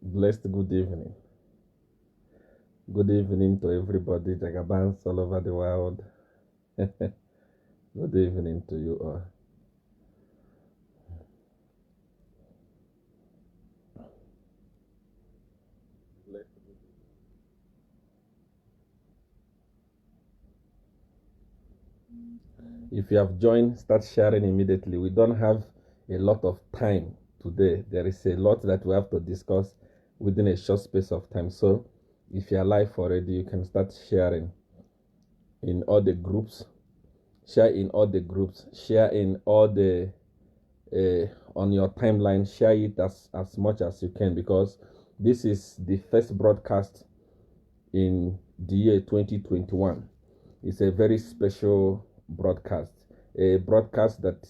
Blessed good evening. Good evening to everybody, Jagabans all over the world. Good evening to you all. If you have joined, start sharing immediately. We don't have a lot of time today. There is a lot that we have to discuss within a short space of time. So if you are live already, you can start sharing in all the groups. Share in all the groups. Share in all the on your timeline. Share it as much as you can, because this is the first broadcast in the year 2021. It's a very special broadcast, a broadcast that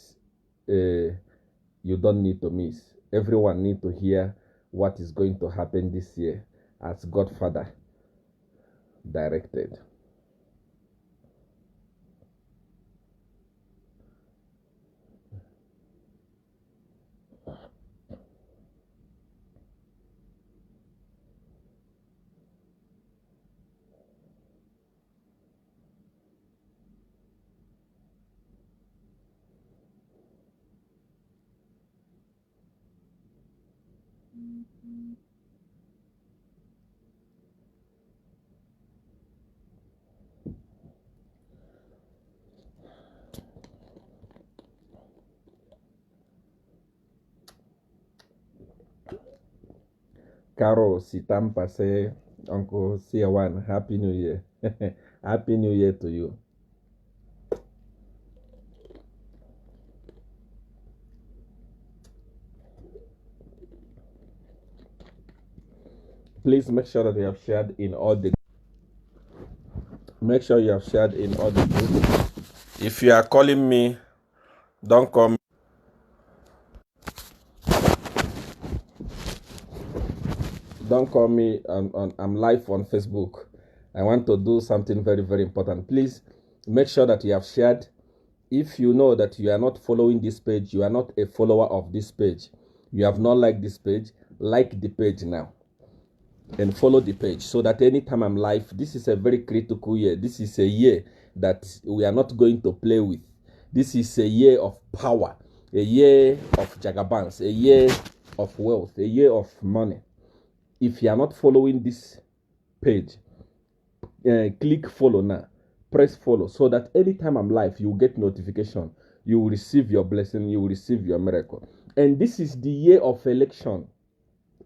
you don't need to miss. Everyone need to hear what is going to happen this year as Godfather directed. Caro Sitampa say, Uncle SEER1, Happy New Year. Happy New Year to you. Please make sure that you have shared in all the groups. If you are calling me, don't call me. Don't call me. I'm live on Facebook. I want to do something very, very important. Please make sure that you have shared. If you know that you are not following this page, you are not a follower of this page, you have not liked this page, like the page now and follow the page, so that anytime I'm live, this is a very critical year. This is a year that we are not going to play with. This is a year of power, a year of Jagabans, a year of wealth, a year of money. If you are not following this page, click follow now. Press follow, so that anytime I'm live, you will get notification. You will receive your blessing. You will receive your miracle. And this is the year of election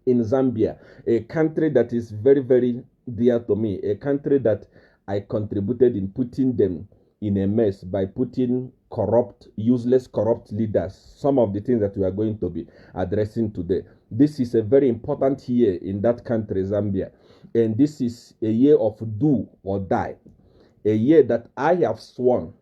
in Zambia, a country that is very, very dear to me, a country that I contributed in putting them in a mess by putting corrupt, useless, corrupt leaders. Some of the things that we are going to be addressing today. This is a very important year in that country, Zambia. And this is a year of do or die. A year that I have sworn,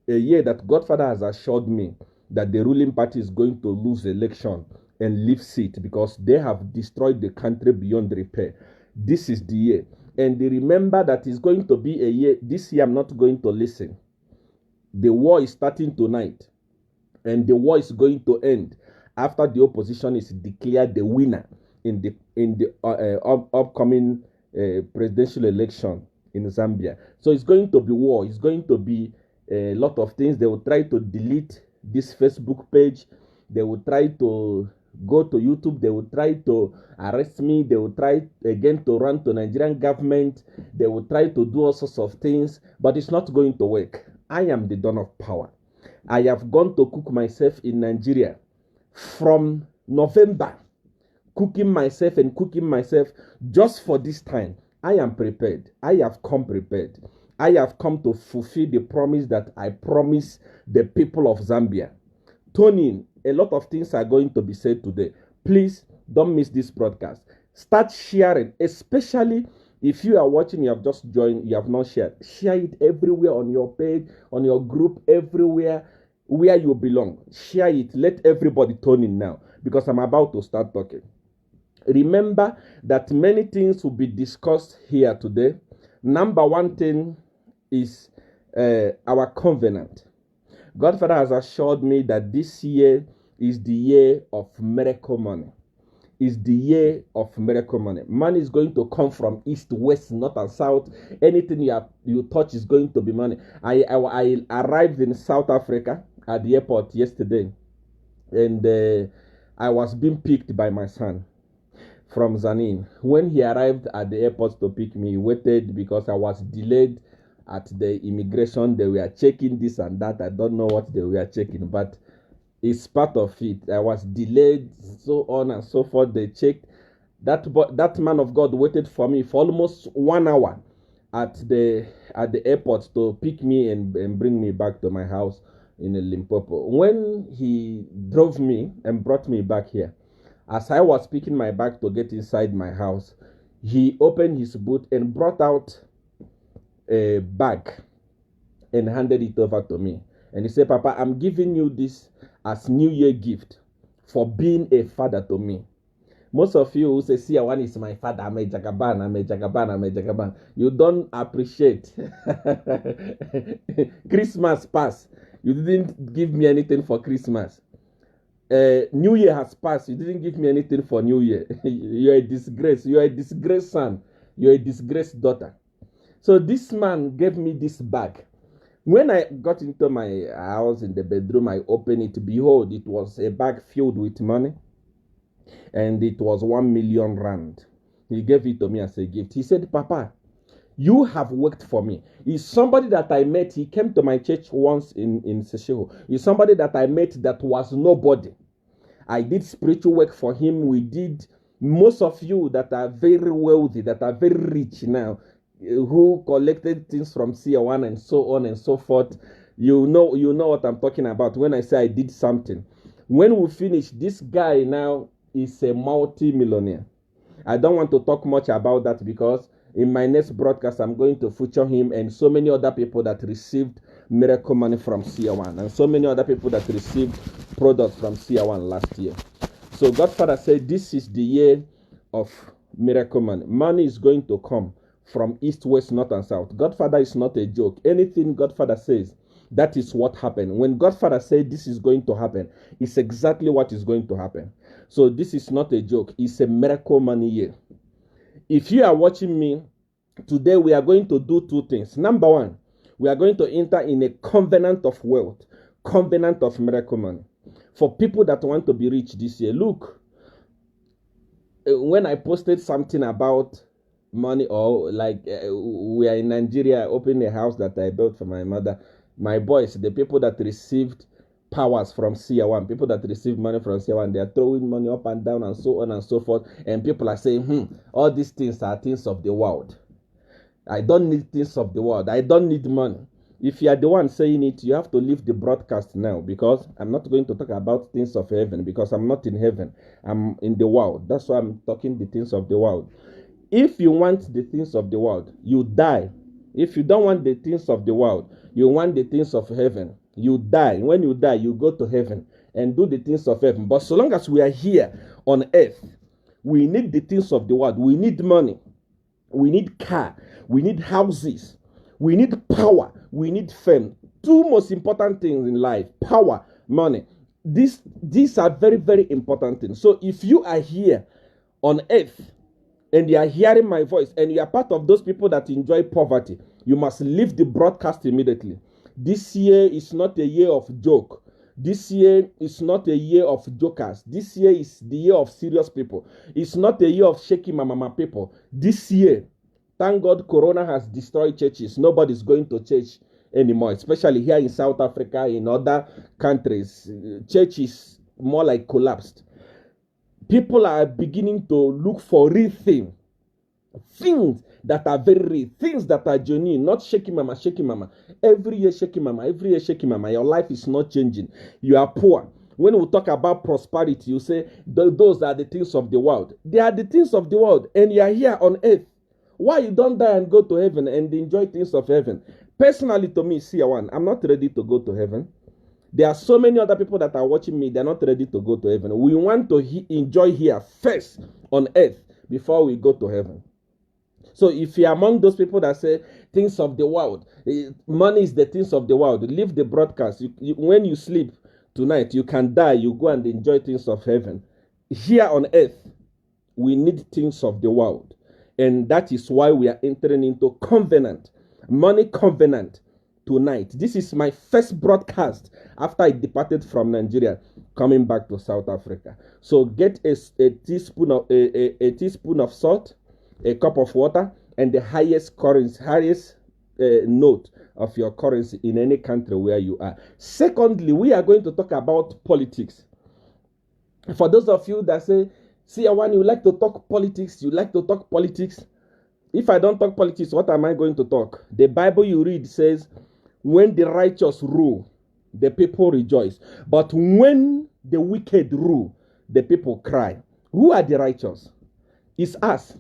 a year that Godfather has assured me that the ruling party is going to lose election and leave seat, because they have destroyed the country beyond repair. This is the year. And remember that it's going to be a year. This year I'm not going to listen. The war is starting tonight, and the war is going to end after the opposition is declared the winner in the upcoming presidential election in Zambia. So it's going to be war. It's going to be a lot of things. They will try to delete this Facebook page. They will try to go to YouTube. They will try to arrest me. They will try again to run to Nigerian government. They will try to do all sorts of things, but it's not going to work. I am the dawn of power. I have gone to cook myself in Nigeria from November, cooking myself just for this time. I am prepared. I have come prepared. I have come to fulfill the promise that I promised the people of Zambia. Tony a lot of things are going to be said today. Please don't miss this broadcast. Start sharing, especially if you are watching, you have just joined, you have not shared. Share it everywhere on your page, on your group, everywhere where you belong. Share it. Let everybody tune in now, because I'm about to start talking. Remember that many things will be discussed here today. Number one thing is our covenant. Godfather has assured me that this year is the year of miracle money. Is the year of miracle money. Money is going to come from east, west, north, and south. Anything you touch is going to be money. I arrived in South Africa at the airport yesterday, and I was being picked by my son from Zanin. When he arrived at the airport to pick me, he waited because I was delayed at the immigration. They were checking this and that. I don't know what they were checking, but it's part of it. I was delayed, so on and so forth. They checked. That man of God waited for me for almost 1 hour at the airport to pick me and bring me back to my house in Limpopo. When he drove me and brought me back here, as I was picking my bag to get inside my house, he opened his boot and brought out a bag and handed it over to me. And he said, "Papa, I'm giving you this as New Year gift for being a father to me." Most of you who say, SEER1 is my father, I'm a Jagaban. You don't appreciate. Christmas passed. You didn't give me anything for Christmas. New Year has passed. You didn't give me anything for New Year. You're a disgrace. You're a disgraced son. You're a disgraced daughter. So this man gave me this bag. When I got into my house in the bedroom, I opened it. Behold, it was a bag filled with money. And it was 1 million rand. He gave it to me as a gift. He said, "Papa, you have worked for me." He's somebody that I met. He came to my church once in Sesheho. He's somebody that I met that was nobody. I did spiritual work for him. We did. Most of you that are very wealthy, that are very rich now, who collected things from SEER1 and so on and so forth, you know what I'm talking about when I say I did something. When we finish, this guy now is a multi-millionaire. I don't want to talk much about that because in my next broadcast, I'm going to feature him and so many other people that received miracle money from SEER1 and so many other people that received products from SEER1 last year. So Godfather said this is the year of miracle money. Money is going to come from east, west, north, and south. Godfather is not a joke. Anything Godfather says, that is what happened. When Godfather said this is going to happen, it's exactly what is going to happen. So this is not a joke. It's a miracle money year. If you are watching me today, we are going to do two things. Number one, we are going to enter in a covenant of wealth, covenant of miracle money. For people that want to be rich this year, look, when I posted something about money, or like we are in Nigeria, I opened a house that I built for my mother. My boys, the people that received powers from SEER1, people that received money from SEER1, they are throwing money up and down and so on and so forth. And people are saying, all these things are things of the world. I don't need things of the world. I don't need money. If you are the one saying it, you have to leave the broadcast now, because I'm not going to talk about things of heaven, because I'm not in heaven. I'm in the world. That's why I'm talking the things of the world. If you want the things of the world, you die. If you don't want the things of the world, you want the things of heaven, you die. When you die, you go to heaven and do the things of heaven. But so long as we are here on earth, we need the things of the world. We need money. We need car. We need houses. We need power. We need fame. Two most important things in life: power, money. These are very, very important things. So if you are here on earth and you are hearing my voice and you are part of those people that enjoy poverty, you must leave the broadcast immediately. This year is not a year of joke. This year is not a year of jokers. This year is the year of serious people. It's not a year of shaky mama people. This year, thank God, Corona has destroyed churches. Nobody's going to church anymore, especially here in South Africa, in other countries. Church is more like collapsed. People are beginning to look for real things that are very real, things that are genuine, not shaky mama. Every year shaky mama, every year shaky mama. Your life is not changing. You are poor. When we talk about prosperity, you say those are the things of the world. They are the things of the world, and you are here on earth. Why you don't die and go to heaven and enjoy things of heaven? Personally, to me, SEER1, I'm not ready to go to heaven. There are so many other people that are watching me. They're not ready to go to heaven. We want to enjoy here first on earth before we go to heaven. So if you're among those people that say things of the world, money is the things of the world, leave the broadcast. When you sleep tonight, you can die. You go and enjoy things of heaven. Here on earth, we need things of the world. And that is why we are entering into covenant, money covenant tonight. This is my first broadcast after I departed from Nigeria, coming back to South Africa. So get a teaspoon of salt, a cup of water, and the highest currency, note of your currency in any country where you are. Secondly, we are going to talk about politics. For those of you that say, SEER1, you like to talk politics, If I don't talk politics, what am I going to talk? The Bible you read says, when the righteous rule, the people rejoice. But when the wicked rule, the people cry. Who are the righteous? It's us.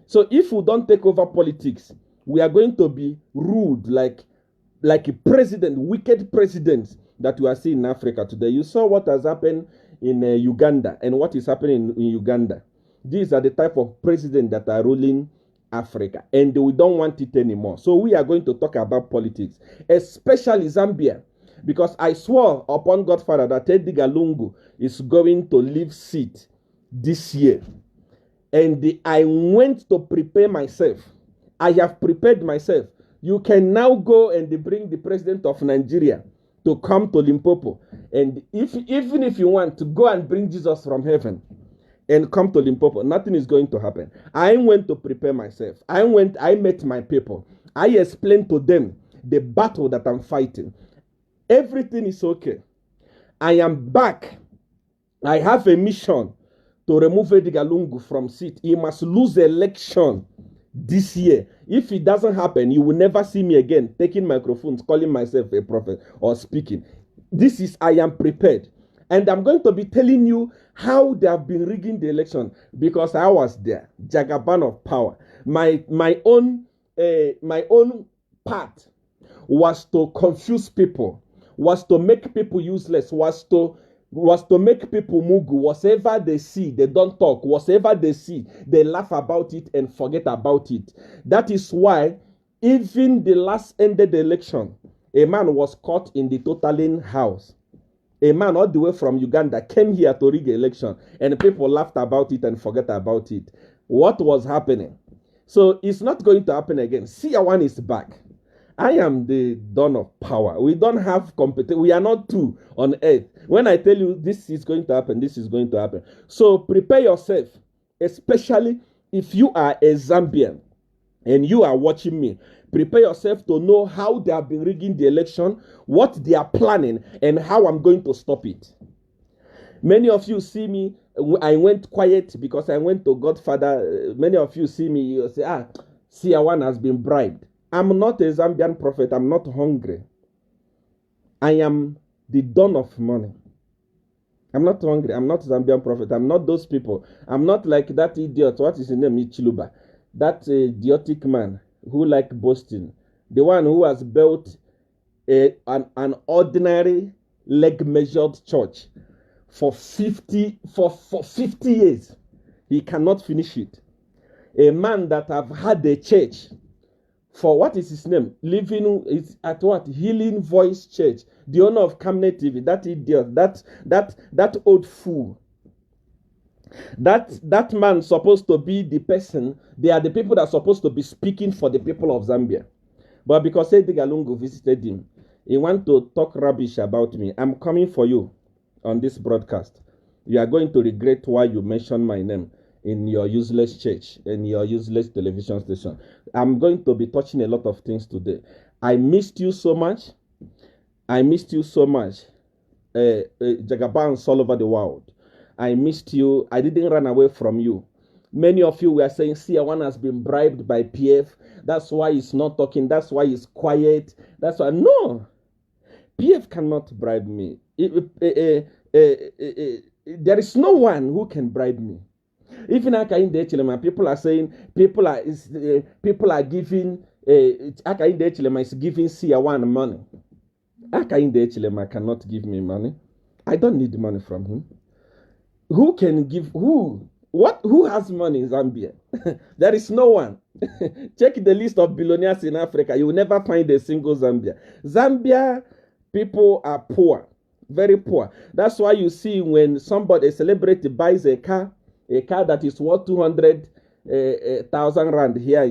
So if we don't take over politics, we are going to be ruled like a president, wicked presidents that we are seeing in Africa today. You saw what has happened in Uganda and what is happening in Uganda. These are the type of presidents that are ruling Africa, and we don't want it anymore. So we are going to talk about politics, especially Zambia, because I swore upon Godfather that Edgar Lungu is going to leave seat this year. And I went to prepare myself. I have prepared myself. You can now go and bring the president of Nigeria to come to Limpopo. And even if you want to go and bring Jesus from heaven and come to Limpopo, nothing is going to happen. I went to prepare myself. I met my people. I explained to them the battle that I'm fighting. Everything is okay. I am back. I have a mission to remove Edgar Lungu from seat. He must lose the election this year. If it doesn't happen, you will never see me again taking microphones, calling myself a prophet or speaking. I am prepared. And I'm going to be telling you how they have been rigging the election, because I was there. Jagaban of power. My own part was to confuse people, was to make people useless, was to make people mugu. Whatever they see, they don't talk. Whatever they see, they laugh about it and forget about it. That is why even the last ended election, a man was caught in the totaling house. A man all the way from Uganda came here to rig the election, and people laughed about it and forget about it. What was happening? So it's not going to happen again. SEER1 is back. I am the dawn of power. We don't have competition. We are not two on earth. When I tell you this is going to happen, this is going to happen. So prepare yourself, especially if you are a Zambian and you are watching me. Prepare yourself to know how they have been rigging the election, what they are planning, and how I'm going to stop it. Many of you see me, I went quiet because I went to Godfather. Many of you see me, you say, SEER1 has been bribed. I'm not a Zambian prophet. I'm not hungry. I am the dawn of money. I'm not hungry. I'm not Zambian prophet. I'm not those people. I'm not like that idiot. What is his name? Chiluba. That idiotic man who like boasting. The one who has built an ordinary leg-measured church for 50 years. He cannot finish it. A man that have had a church for, what is his name? Living is at what? Healing Voice Church. The owner of Camnet TV. That idiot. That old fool. That man supposed to be the person. They are the people that are supposed to be speaking for the people of Zambia. But because Edgar Lungu visited him, he want to talk rubbish about me. I'm coming for you on this broadcast. You are going to regret why you mentioned my name in your useless church, in your useless television station. I'm going to be touching a lot of things today. I missed you so much. I missed you so much. Jagabans all over the world. I missed you. I didn't run away from you. Many of you were saying SEER1 has been bribed by PF. That's why he's not talking. That's why he's quiet. That's why. No. PF cannot bribe me. there is no one who can bribe me. Even people are saying people are giving is giving SEER1 money. Akainde cannot give me money. I don't need money from him. Who can give who? What? Who has money in Zambia? There is no one. Check the list of billionaires in Africa. You will never find a single Zambia. Zambia people are poor, very poor. That's why you see when a celebrity buys a car that is worth 200,000 rand here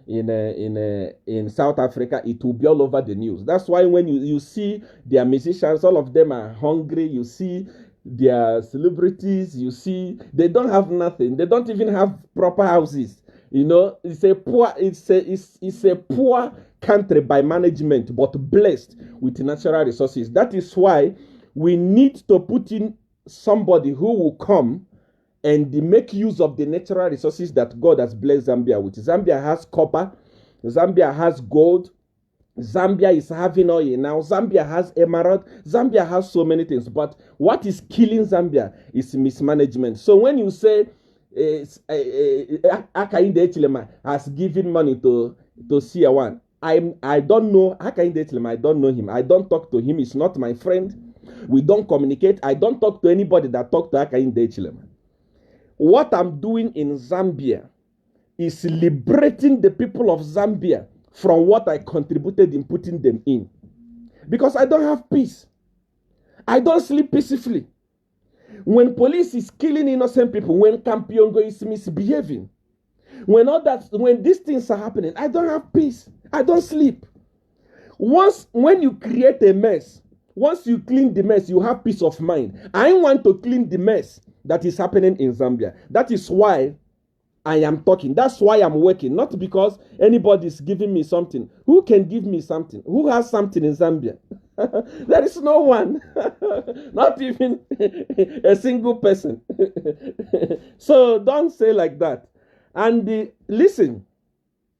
in South Africa, it will be all over the news. That's why when you see their musicians, all of them are hungry. You see their celebrities, you see they don't have nothing. They don't even have proper houses. It's a poor country by management, but blessed with natural resources. That is why we need to put in somebody who will come and make use of the natural resources that God has blessed Zambia with. Zambia has copper. Zambia has gold. Zambia is having oil now. Zambia has emerald. Zambia has so many things. But what is killing Zambia is mismanagement. So when you say Akainde Echilema has given money to SEER1, I don't know Akainde Echilema. I don't know him. I don't talk to him. He's not my friend. We don't communicate. I don't talk to anybody that talk to Akainde Echilema. What I'm doing in Zambia is liberating the people of Zambia from what I contributed in putting them in. Because I don't have peace. I don't sleep peacefully. When police is killing innocent people, when Kampiongo is misbehaving, when these things are happening, I don't have peace. I don't sleep. When you create a mess, once you clean the mess, you have peace of mind. I want to clean the mess that is happening in Zambia. That is why I am talking. That's why I'm working. Not because anybody is giving me something. Who can give me something? Who has something in Zambia? There is no one. Not even a single person. So don't say like that. And listen,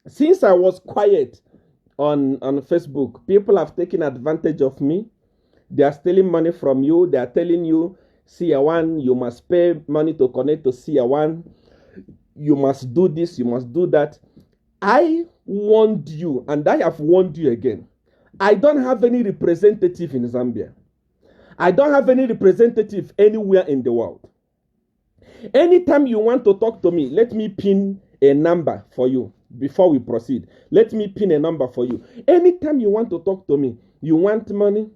since I was quiet on Facebook, people have taken advantage of me. They are stealing money from you. They are telling you, SEER1, you must pay money to connect to SEER1. You must do this, you must do that. I warned you, and I have warned you again. I don't have any representative in Zambia. I don't have any representative anywhere in the world. Anytime you want to talk to me, let me pin a number for you before we proceed. Let me pin a number for you. Anytime you want to talk to me, you want money,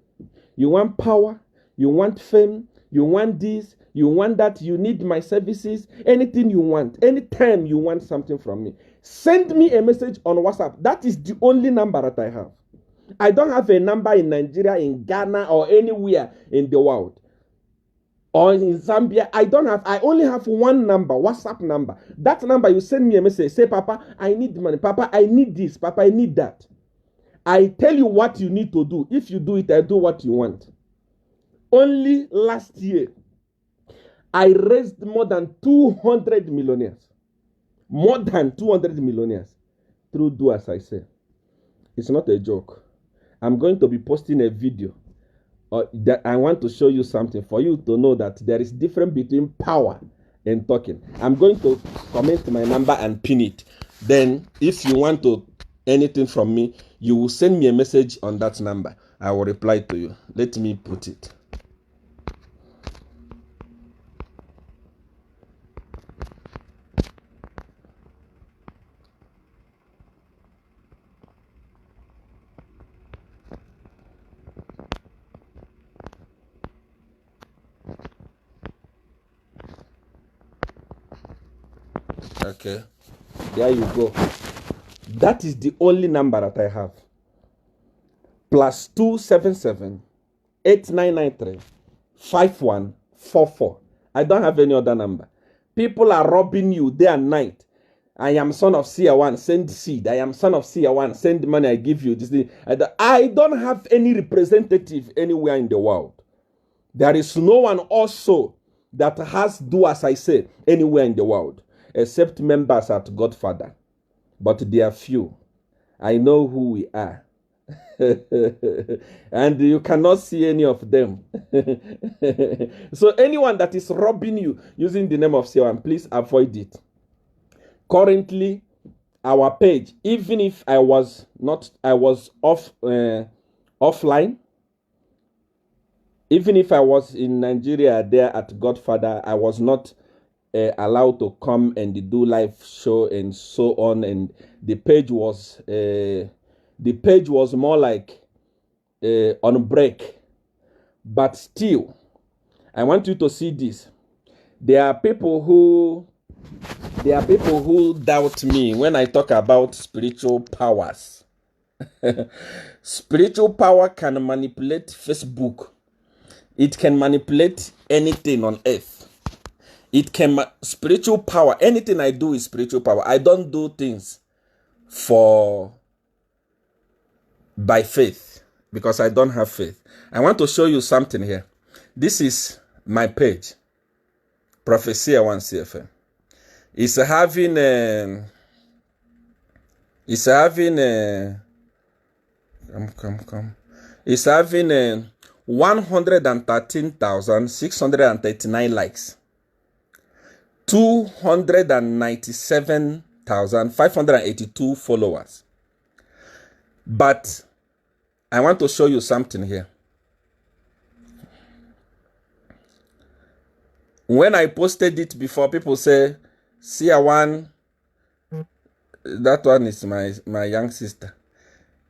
you want power, you want fame, you want this, you want that, you need my services, anything you want, anytime you want something from me, send me a message on WhatsApp. That is the only number that I have. I don't have a number in Nigeria, in Ghana, or anywhere in the world. Or in Zambia, I only have one number, WhatsApp number. That number, you send me a message, say, Papa, I need money. Papa, I need this. Papa, I need that. I tell you what you need to do. If you do it, I do what you want. Only last year, I raised more than 200 millionaires. More than 200 millionaires through Do As I Say. It's not a joke. I'm going to be posting a video that I want to show you something for you to know that there is difference between power and talking. I'm going to comment my number and pin it. Then if you want anything from me, you will send me a message on that number. I will reply to you. Let me put it. Okay, there you go. That is the only number that I have. +277 8993 5144. I don't have any other number. People are robbing you day and night. I am son of SEER1, send seed. I am son of SEER1, send money, I give you this thing. I don't have any representative anywhere in the world. There is no one also that has Do As I Say anywhere in the world, except members at Godfather. But they are few. I know who we are. And you cannot see any of them. So anyone that is robbing you using the name of SEER1, please avoid it. Currently, our page, even if I was offline, even if I was in Nigeria there at Godfather, I was not allowed to come and do live show and so on. And the page was more like on break. But still, I want you to see this. There are people who doubt me when I talk about spiritual powers. Spiritual power can manipulate Facebook. It can manipulate anything on earth. It can spiritual power. Anything I do is spiritual power. I don't do things by faith, because I don't have faith. I want to show you something here. This is my page, Prophet SEER1 CFM. It's having It's having 113,639 likes, 297,582 followers. But I want to show you something here. When I posted it before, people say, SEER1, that one is my young sister.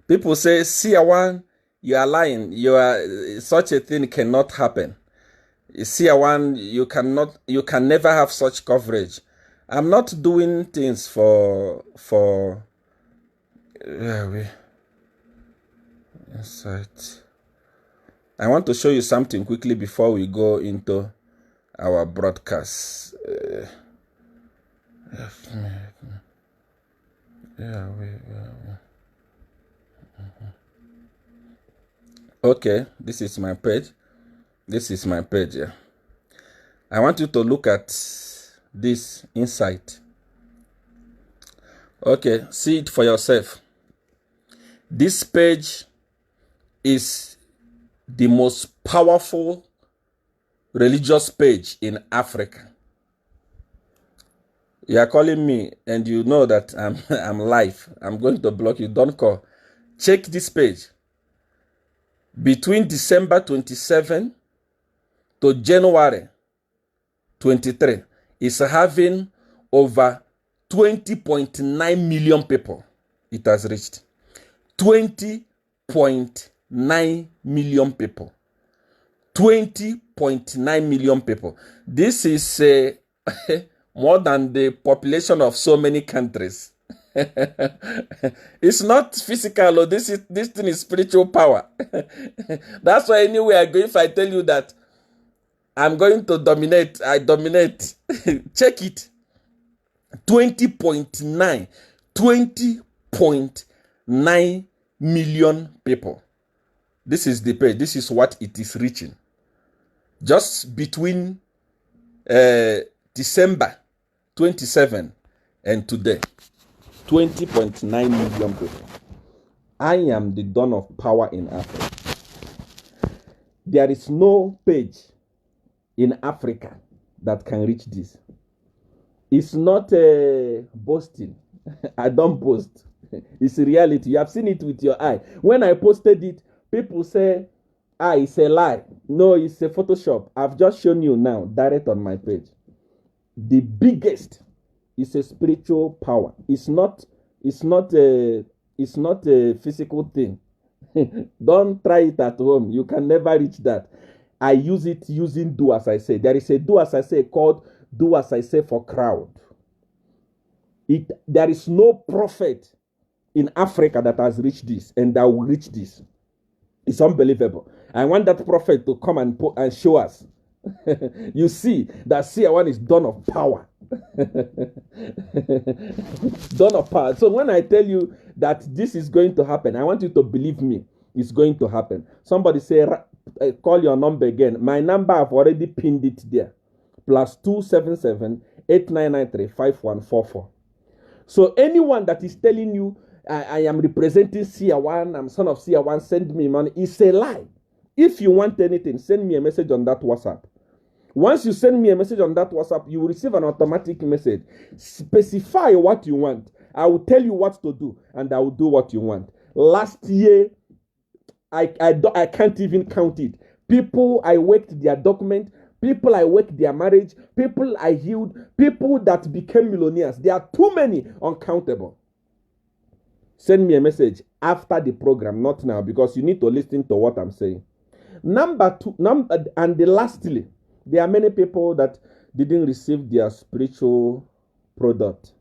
People say, SEER1, you are lying. Such a thing cannot happen. SEER1, you can never have such coverage. I'm not doing things for insight. I want to show you something quickly before we go into our broadcast. Okay, this is my page. This is my page. Yeah. I want you to look at this insight. Okay, see it for yourself. This page is the most powerful religious page in Africa. You are calling me and you know that I'm live. I'm going to block you. Don't call. Check this page. Between December 27 to January 23, it's having over 20.9 million people. It has reached 20.9 million people. 20.9 million people. This is more than the population of so many countries. It's not physical. This thing is spiritual power. That's why anywhere I go, if I tell you that I'm going to dominate, I dominate. Check it. 20.9 million people. This is the page. This is what it is reaching. Just between December 27 and today, 20.9 million people. I am the dawn of power in Africa. There is no page in Africa that can reach this. It's not boasting. I don't boast. It's a reality. You have seen it with your eye. When I posted it, people say, it's a lie. No, it's a Photoshop. I've just shown you now, direct on my page. The biggest is a spiritual power. It's not a physical thing. Don't try it at home. You can never reach that. I use it using do as I say. There is a do as I say called do as I say for crowd. There is no prophet in Africa that has reached this and that will reach this. It's unbelievable. I want that prophet to come and show us. You see that SEER1 is dawn of power. Dawn of power. So when I tell you that this is going to happen, I want you to believe me. It's going to happen. Somebody say, call your number again. My number, I've already pinned it there. +277 8993 5144. So anyone that is telling you I am representing SEER1, I'm son of SEER1, send me money. It's a lie. If you want anything, send me a message on that WhatsApp. Once you send me a message on that WhatsApp, you will receive an automatic message. Specify what you want. I will tell you what to do, and I will do what you want. Last year, I can't even count it. People I worked their document, people I worked their marriage, people I healed, people that became millionaires. There are too many, uncountable. Send me a message after the program, not now, because you need to listen to what I'm saying. Number two, and lastly, there are many people that didn't receive their spiritual product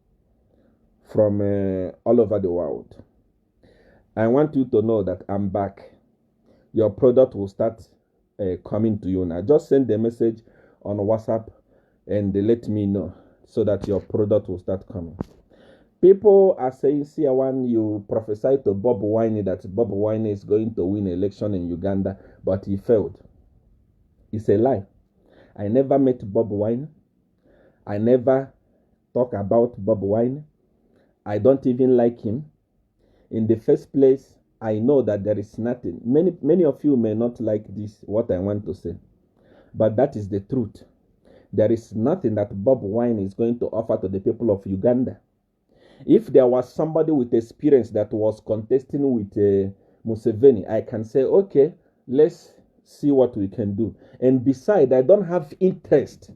from all over the world. I want you to know that I'm back. Your product will start coming to you now. Just send a message on WhatsApp and let me know so that your product will start coming. People are saying, SEER1, you prophesied to Bob Wine that Bob Wine is going to win election in Uganda, but he failed. It's a lie. I never met Bob Wine. I never talk about Bob Wine. I don't even like him. In the first place, I know that there is nothing. Many of you may not like this, what I want to say, but that is the truth. There is nothing that Bob Wine is going to offer to the people of Uganda. If there was somebody with experience that was contesting with Museveni, I can say, okay, let's see what we can do. And besides, I don't have interest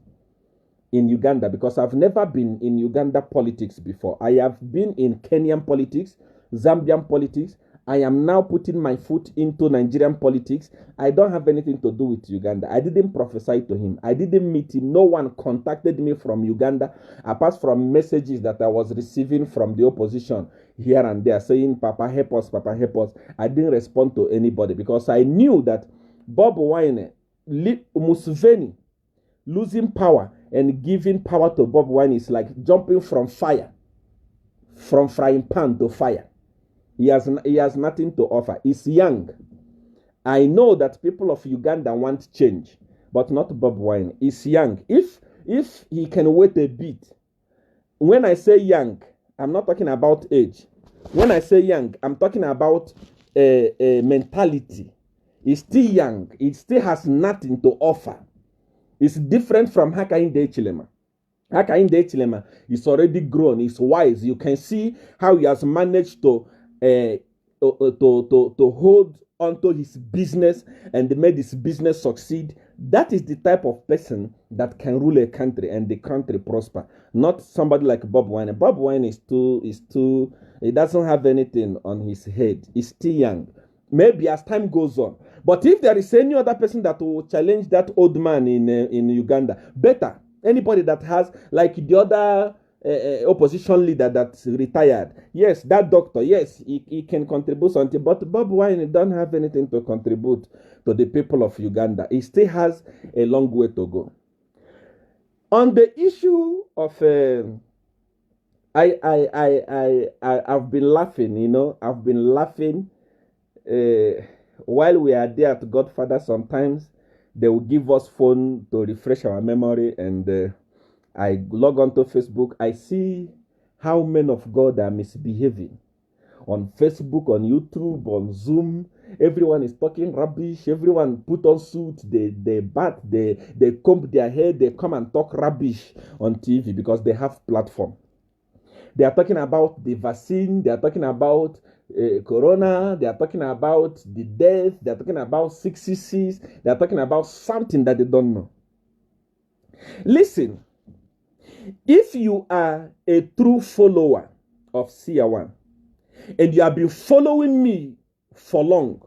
in Uganda because I've never been in Uganda politics before. I have been in Kenyan politics, Zambian politics. I am now putting my foot into Nigerian politics. I don't have anything to do with Uganda. I didn't prophesy to him. I didn't meet him. No one contacted me from Uganda, apart from messages that I was receiving from the opposition here and there saying, Papa, help us, Papa, help us. I didn't respond to anybody because I knew that Bob Wine, Museveni, losing power and giving power to Bob Wine is like jumping from fire, from frying pan to fire. He has nothing to offer. He's young. I know that people of Uganda want change, but not Bob Wine. He's young. If he can wait a bit. When I say young, I'm not talking about age. When I say young, I'm talking about a mentality. He's still young. He still has nothing to offer. It's different from Hakainde Hichilema. Hakainde Hichilema is already grown. He's wise. You can see how he has managed to hold onto his business and made his business succeed. That is the type of person that can rule a country and the country prosper. Not somebody like Bob Wine. Bob Wine is too, he doesn't have anything on his head. He's still young. Maybe as time goes on. But if there is any other person that will challenge that old man in Uganda, better. Anybody that has, like the other opposition leader that retired. Yes, that doctor, yes, he can contribute something, but Bob Wine don't have anything to contribute to the people of Uganda. He still has a long way to go. On the issue of, I've been laughing, you know, I've been laughing while we are there at Godfather. Sometimes they will give us phone to refresh our memory, and I log onto Facebook. I see how men of God are misbehaving on Facebook, on YouTube, on Zoom. Everyone is talking rubbish. Everyone put on suits. They bat. They comb their hair. They come and talk rubbish on TV because they have platform. They are talking about the vaccine. They are talking about corona. They are talking about the death. They are talking about 666. They are talking about something that they don't know. Listen. If you are a true follower of SEER1 and you have been following me for long,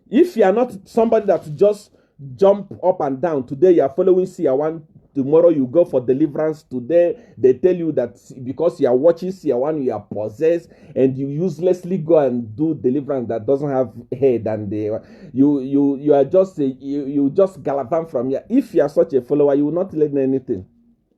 if you are not somebody that just jump up and down, today you are following SEER1, tomorrow you go for deliverance, today they tell you that because you are watching SEER1 you are possessed, and you uselessly go and do deliverance that doesn't have head, and you are just you just gallivant from here. If you are such a follower, you will not learn anything.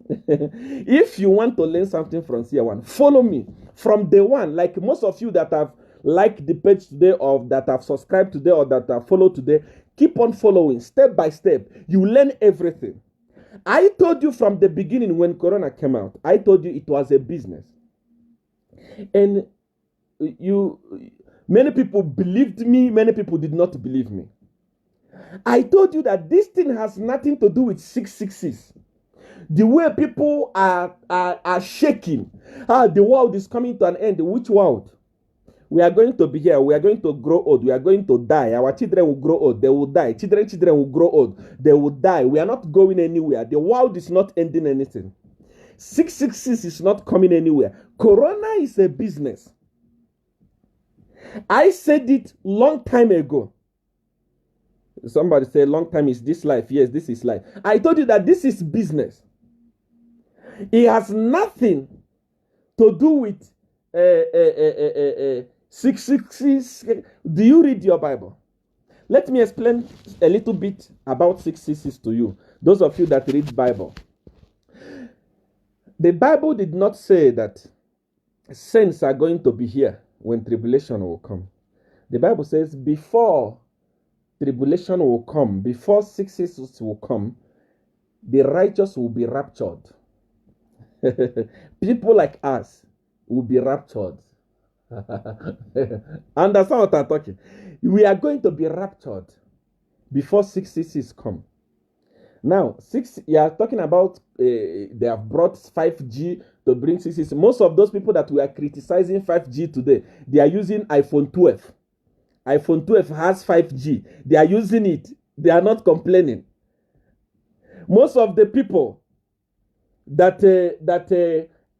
If you want to learn something from SEER1, follow me from day one. Like most of you that have liked the page today, or that have subscribed today, or that have followed today, keep on following step by step. You learn everything. I told you from the beginning when Corona came out, I told you it was a business. And many people believed me, many people did not believe me. I told you that this thing has nothing to do with 666. The way people are shaking. The world is coming to an end. Which world? We are going to be here. We are going to grow old. We are going to die. Our children will grow old. They will die. Children will grow old. They will die. We are not going anywhere. The world is not ending anything. 666 is not coming anywhere. Corona is a business. I said it long time ago. Somebody said, long time is this life. Yes, this is life. I told you that this is business. It has nothing to do with 666. Do you read your Bible? Let me explain a little bit about 666 to you. Those of you that read Bible. The Bible did not say that saints are going to be here when tribulation will come. The Bible says before tribulation will come, before 666 will come, the righteous will be raptured. People like us will be raptured. Understand what I'm talking? We are going to be raptured before 666 come. Now, you are talking about they have brought 5G to bring 666. Most of those people that we are criticizing 5G today, they are using iPhone 12. iPhone 12 has 5G. They are using it. They are not complaining. Most of the people that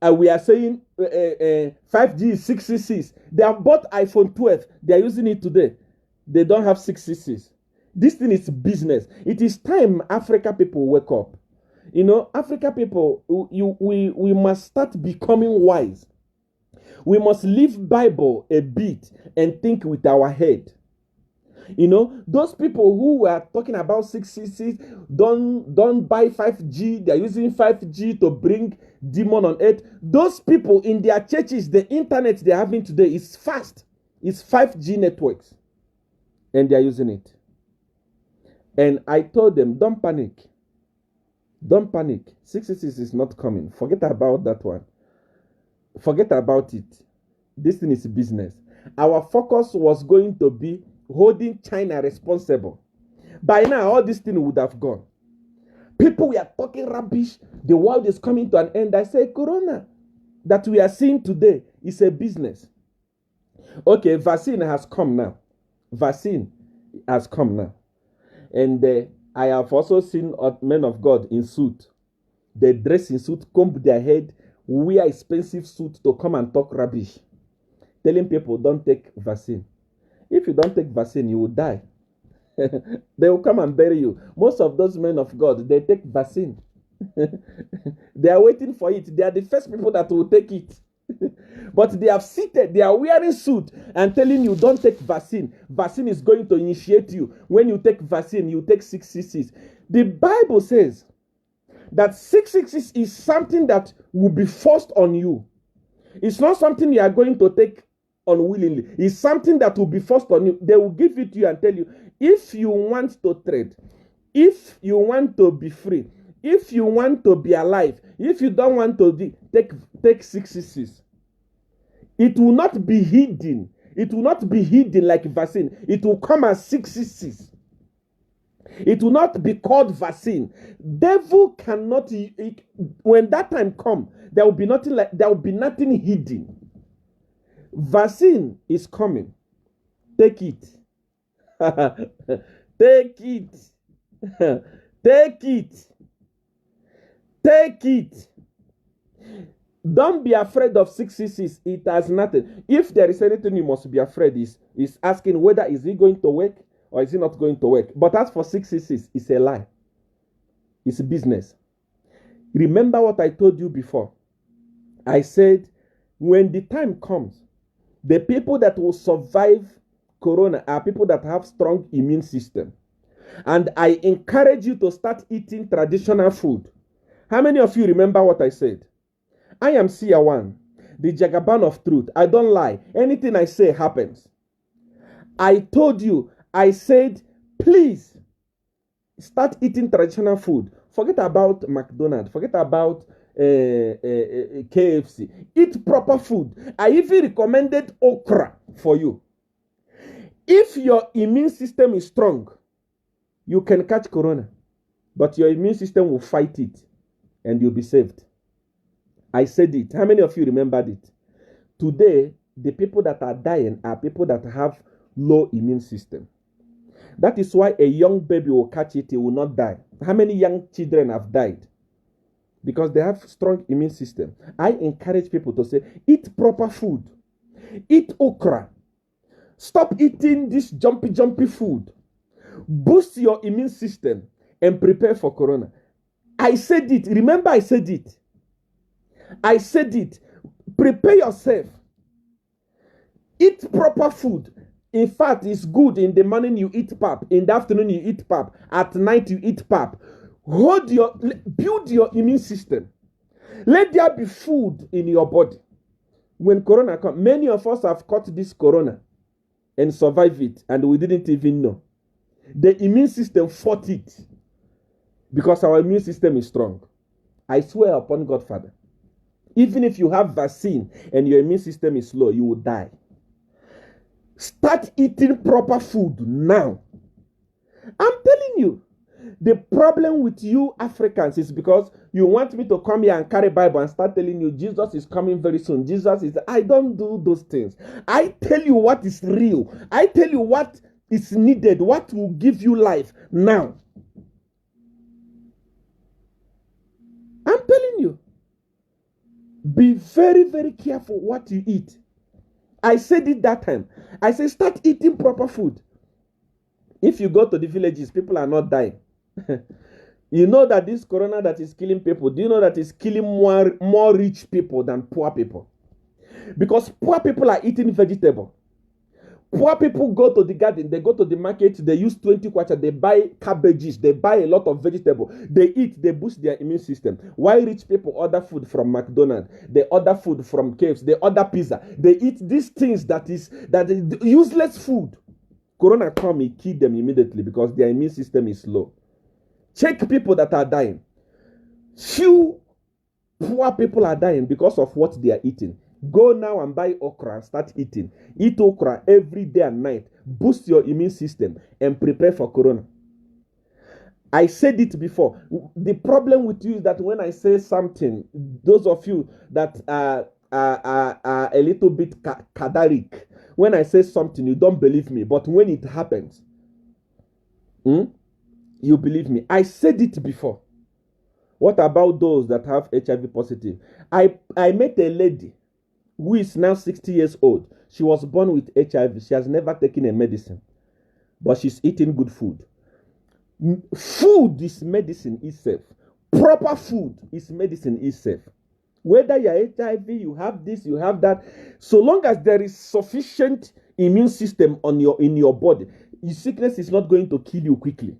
we are saying 5G is 666, they have bought iPhone 12. They are using it today. They don't have 666. This thing is business. It is time Africa people wake up. You know, Africa people, we must start becoming wise. We must leave Bible a bit and think with our head. You know, those people who were talking about 666, don't buy 5G. They're using 5G to bring demon on earth. Those people in their churches, the internet they're having today is fast. It's 5G networks. And they're using it. And I told them, don't panic. Don't panic. 666 is not coming. Forget about that one. Forget about it. This thing is business. Our focus was going to be holding China responsible. By now, all this thing would have gone. People were talking rubbish. The world is coming to an end. I say, Corona that we are seeing today is a business. Okay, vaccine has come now. Vaccine has come now. And I have also seen men of God in suit. They dress in suit, comb their head, wear expensive suit to come and talk rubbish. Telling people, don't take vaccine. If you don't take vaccine, you will die. They will come and bury you. Most of those men of God, they take vaccine. They are waiting for it. They are the first people that will take it. But they have seated, they are wearing suit and telling you, don't take vaccine. Vaccine is going to initiate you. When you take vaccine, you take 666. The Bible says that 666 is something that will be forced on you. It's not something you are going to take unwillingly. It's something that will be forced on you. They will give it to you and tell you, if you want to trade, if you want to be free, if you want to be alive, if you don't want to take 666. It will not be hidden. It will not be hidden like vaccine. It will come as 666. It will not be called vaccine. Devil cannot. When that time comes, there will be nothing hidden. Vaccine is coming. Take it. Take it. Take it. Take it. Don't be afraid of 666. It has nothing. If there is anything you must be afraid is asking whether is it going to work or is it not going to work. But as for 666, it's a lie. It's business. Remember what I told you before. I said, when the time comes, the people that will survive Corona are people that have strong immune system. And I encourage you to start eating traditional food. How many of you remember what I said? I am SEER1, the Jagaban of truth. I don't lie. Anything I say happens. I told you, I said, please start eating traditional food. Forget about McDonald's. Forget about KFC. Eat proper food. I even recommended okra for you. If your immune system is strong, you can catch corona, but your immune system will fight it and you'll be saved. I said it. How many of you remembered it? Today, the people that are dying are people that have low immune system. That is why a young baby will catch it, he will not die. How many young children have died? Because they have strong immune system. I encourage people to say, eat proper food. Eat okra. Stop eating this jumpy food. Boost your immune system and prepare for corona. I said it. Remember, I said it. I said it. Prepare yourself. Eat proper food. In fact, it's good in the morning you eat pap. In the afternoon you eat pap. At night you eat pap. Build your immune system. Let there be food in your body. When corona comes, many of us have caught this corona and survived it, and we didn't even know. The immune system fought it because our immune system is strong. I swear upon God, Father, even if you have vaccine and your immune system is low, you will die. Start eating proper food now. I'm telling you, the problem with you Africans is because you want me to come here and carry Bible and start telling you Jesus is coming very soon. I don't do those things. I tell you what is real. I tell you what is needed, what will give you life now. I'm telling you, be very, very careful what you eat. I said it that time. I said start eating proper food. If you go to the villages, people are not dying. You know that this corona that is killing people, do you know that it's killing more rich people than poor people? Because poor people are eating vegetable. Poor people go to the garden, they go to the market, they use 20 kwacha, they buy cabbages, they buy a lot of vegetable. They eat, they boost their immune system. Why rich people order food from McDonald's? They order food from KFC, they order pizza. They eat these things that is useless food. Corona come, it kill them immediately because their immune system is low. Check people that are dying. Few poor people are dying because of what they are eating. Go now and buy okra and start eating. Eat okra every day and night. Boost your immune system and prepare for corona. I said it before. The problem with you is that when I say something, those of you that are a little bit cadaric, when I say something, you don't believe me. But when it happens, you believe me. I said it before. What about those that have HIV positive? I met a lady who is now 60 years old. She was born with HIV. She has never taken a medicine, but she's eating good food. Food is medicine itself. Proper food is medicine itself. Whether you're HIV, you have this, you have that, so long as there is sufficient immune system in your body, your sickness is not going to kill you quickly.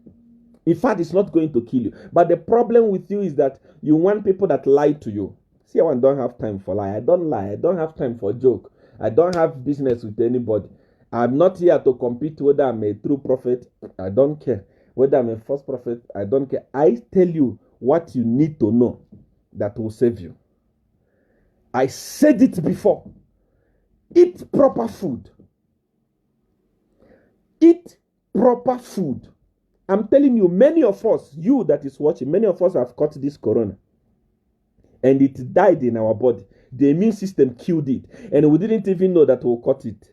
In fact, it's not going to kill you. But the problem with you is that you want people that lie to you. See, I don't have time for lie. I don't lie. I don't have time for joke. I don't have business with anybody. I'm not here to compete whether I'm a true prophet. I don't care. Whether I'm a false prophet, I don't care. I tell you what you need to know that will save you. I said it before. Eat proper food. Eat proper food. I'm telling you, many of us, you that is watching, many of us have caught this corona. And it died in our body. The immune system killed it. And we didn't even know that we caught it.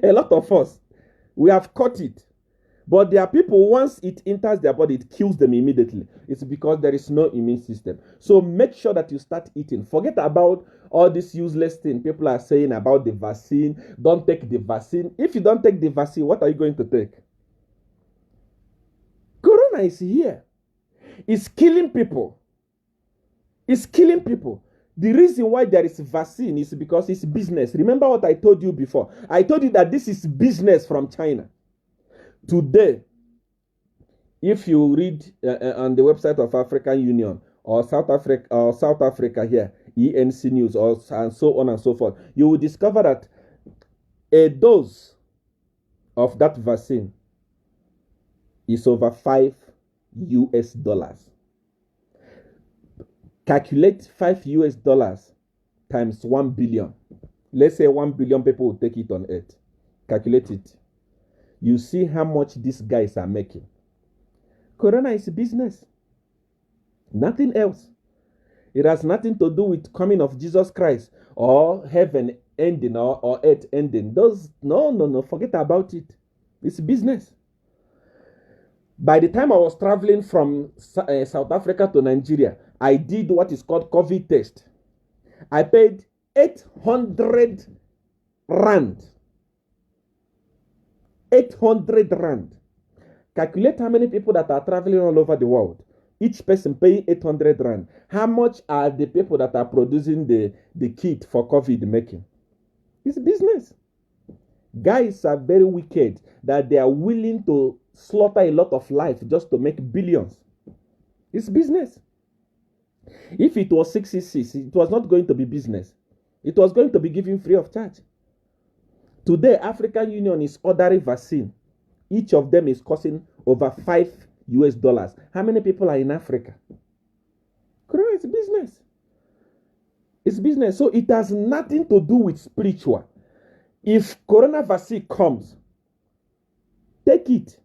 A lot of us, we have caught it. But there are people, once it enters their body, it kills them immediately. It's because there is no immune system. So make sure that you start eating. Forget about all this useless thing people are saying about the vaccine. Don't take the vaccine. If you don't take the vaccine, what are you going to take? Corona is here. It's killing people. It's killing people. The reason why there is vaccine is because it's business. Remember what I told you before. I told you that this is business from China. Today, if you read on the website of African Union or South Africa here, ENC News, and so on and so forth, you will discover that a dose of that vaccine is over $5. Calculate $5 times 1 billion. Let's say 1 billion people will take it on earth. Calculate it. You see how much these guys are making. Corona is business. Nothing else. It has nothing to do with coming of Jesus Christ or heaven ending or earth ending. No, forget about it. It's business. By the time I was traveling from South Africa to Nigeria, I did what is called COVID test. I paid 800 rand. 800 rand. Calculate how many people that are traveling all over the world. Each person paying 800 rand. How much are the people that are producing the kit for COVID making? It's business. Guys are very wicked that they are willing to slaughter a lot of life just to make billions. It's business. If it was 666, it was not going to be business. It was going to be given free of charge. Today, African Union is ordering vaccine. Each of them is costing over $5. How many people are in Africa? Corona is business. It's business. So it has nothing to do with spiritual. If corona vaccine comes, take it.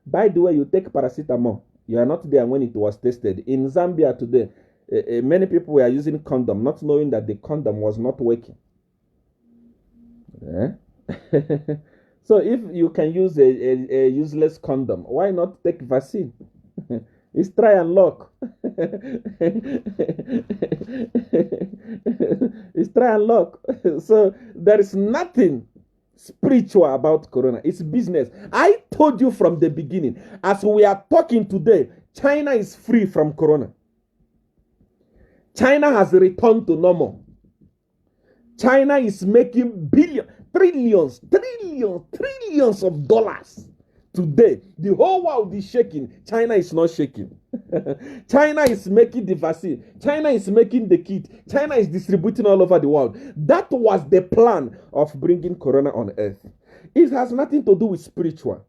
By the way, you take paracetamol. You are not there when it was tested. In Zambia today, many people were using condom, not knowing that the condom was not working. Yeah? So if you can use a useless condom, why not take vaccine? It's try and lock. It's try and lock. So there is nothing spiritual about corona. It's business. I told you from the beginning, as we are talking today, China is free from corona. China has returned to normal. China is making trillions of dollars today. The whole world is shaking. China is not shaking. China is making the vaccine. China is making the kit. China is distributing all over the world. That was the plan of bringing corona on earth. It has nothing to do with spiritual.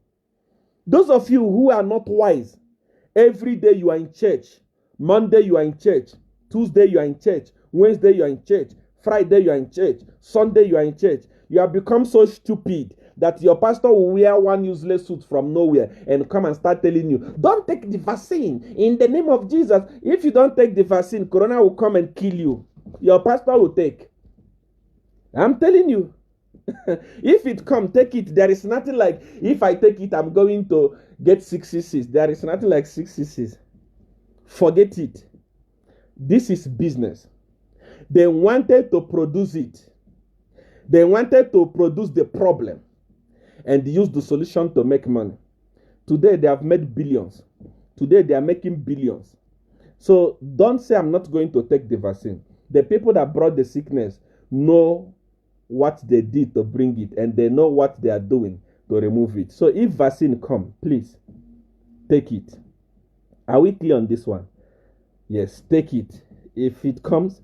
Those of you who are not wise, every day you are in church. Monday you are in church. Tuesday you are in church. Wednesday you are in church. Friday you are in church. Sunday you are in church. You have become so stupid that your pastor will wear one useless suit from nowhere and come and start telling you, don't take the vaccine in the name of Jesus. If you don't take the vaccine, corona will come and kill you. Your pastor will take. I'm telling you. If it comes, take it. There is nothing like, if I take it, I'm going to get 666. There is nothing like 666. Forget it. This is business. They wanted to produce it. They wanted to produce the problem and use the solution to make money. Today, they have made billions. Today, they are making billions. So don't say I'm not going to take the vaccine. The people that brought the sickness know what they did to bring it, and they know what they are doing to remove it. So if vaccine come, please take it. Are we clear on this one? Yes, take it. If it comes,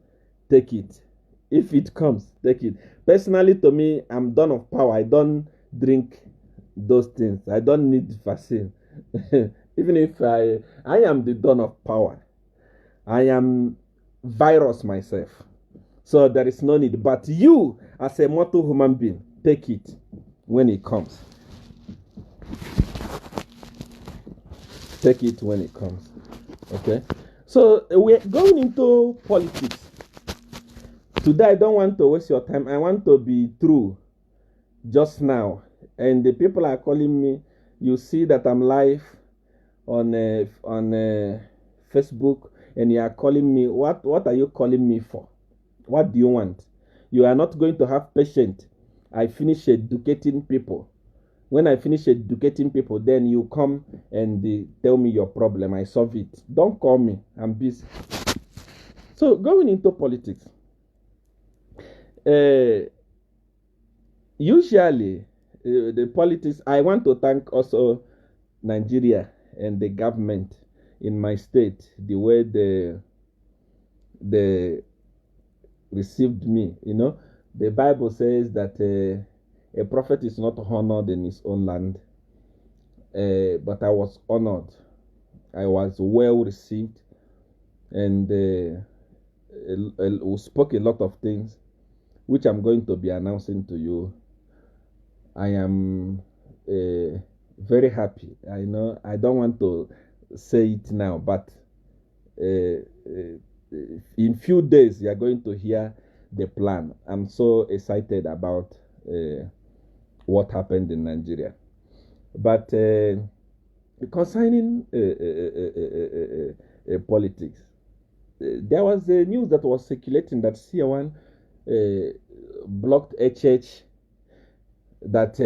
take it. If it comes, take it. Personally, to me, I'm done of power. I don't drink those things. I don't need vaccine. Even if I am the dawn of power. I am virus myself. So there is no need. But you, as a mortal human being, take it when it comes. Take it when it comes. Okay? So we're going into politics. Today, I don't want to waste your time. I want to be true just now. And the people are calling me. You see that I'm live on Facebook, and you are calling me. What are you calling me for? What do you want? You are not going to have patience. I finish educating people. When I finish educating people, then you come and tell me your problem. I solve it. Don't call me. I'm busy. So going into politics. Usually the politics, I want to thank also Nigeria and the government in my state, the way they received me. You know, the Bible says that a prophet is not honored in his own land, but I was honored. I was well received, and we spoke a lot of things, which I'm going to be announcing to you. I am very happy. I know I don't want to say it now, but in few days you are going to hear the plan. I'm so excited about what happened in Nigeria. But concerning politics, there was a news that was circulating that SEER1 blocked HH, that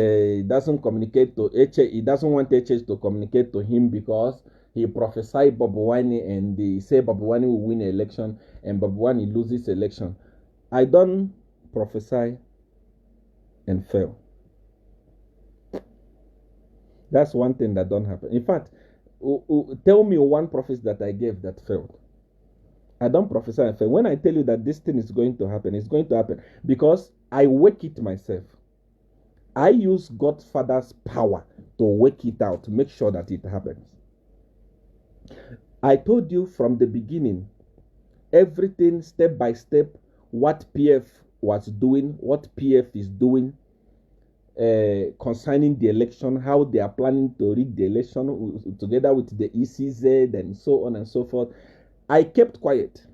doesn't communicate to HH. He doesn't want HH to communicate to him because he prophesied Bobi Wine, and they say Bobi Wine will win an election and Bobi Wine loses election. I don't prophesy and fail. That's one thing that don't happen. In fact, tell me one prophecy that I gave that failed. I don't prophesy and fail. When I tell you that this thing is going to happen, it's going to happen because I work it myself. I use Godfather's power to work it out, to make sure that it happens. I told you from the beginning, everything step by step, what PF was doing, what PF is doing, concerning the election, how they are planning to rig the election together with the ECZ and so on and so forth. I kept quiet.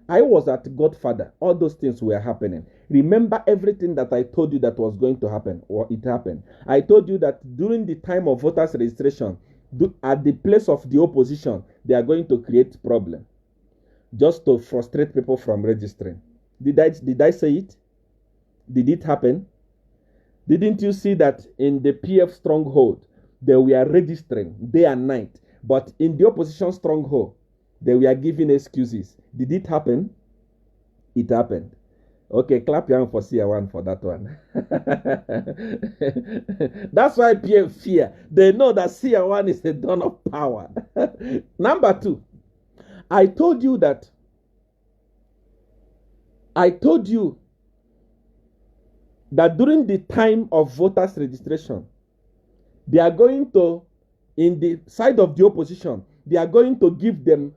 I was at Godfather. All those things were happening. Remember everything that I told you that was going to happen, or it happened. I told you that during the time of voters registration, at the place of the opposition, they are going to create problem just to frustrate people from registering. Did I say it? Did it happen? Didn't you see that in the PF stronghold, they were registering day and night, but in the opposition stronghold, they were giving excuses. Did it happen? It happened. Okay, clap your hand for SEER1 for that one. That's why PF fear. They know that SEER1 is a dawn of power. Number 2, I told you that during the time of voters registration, they are going to, in the side of the opposition, they are going to give them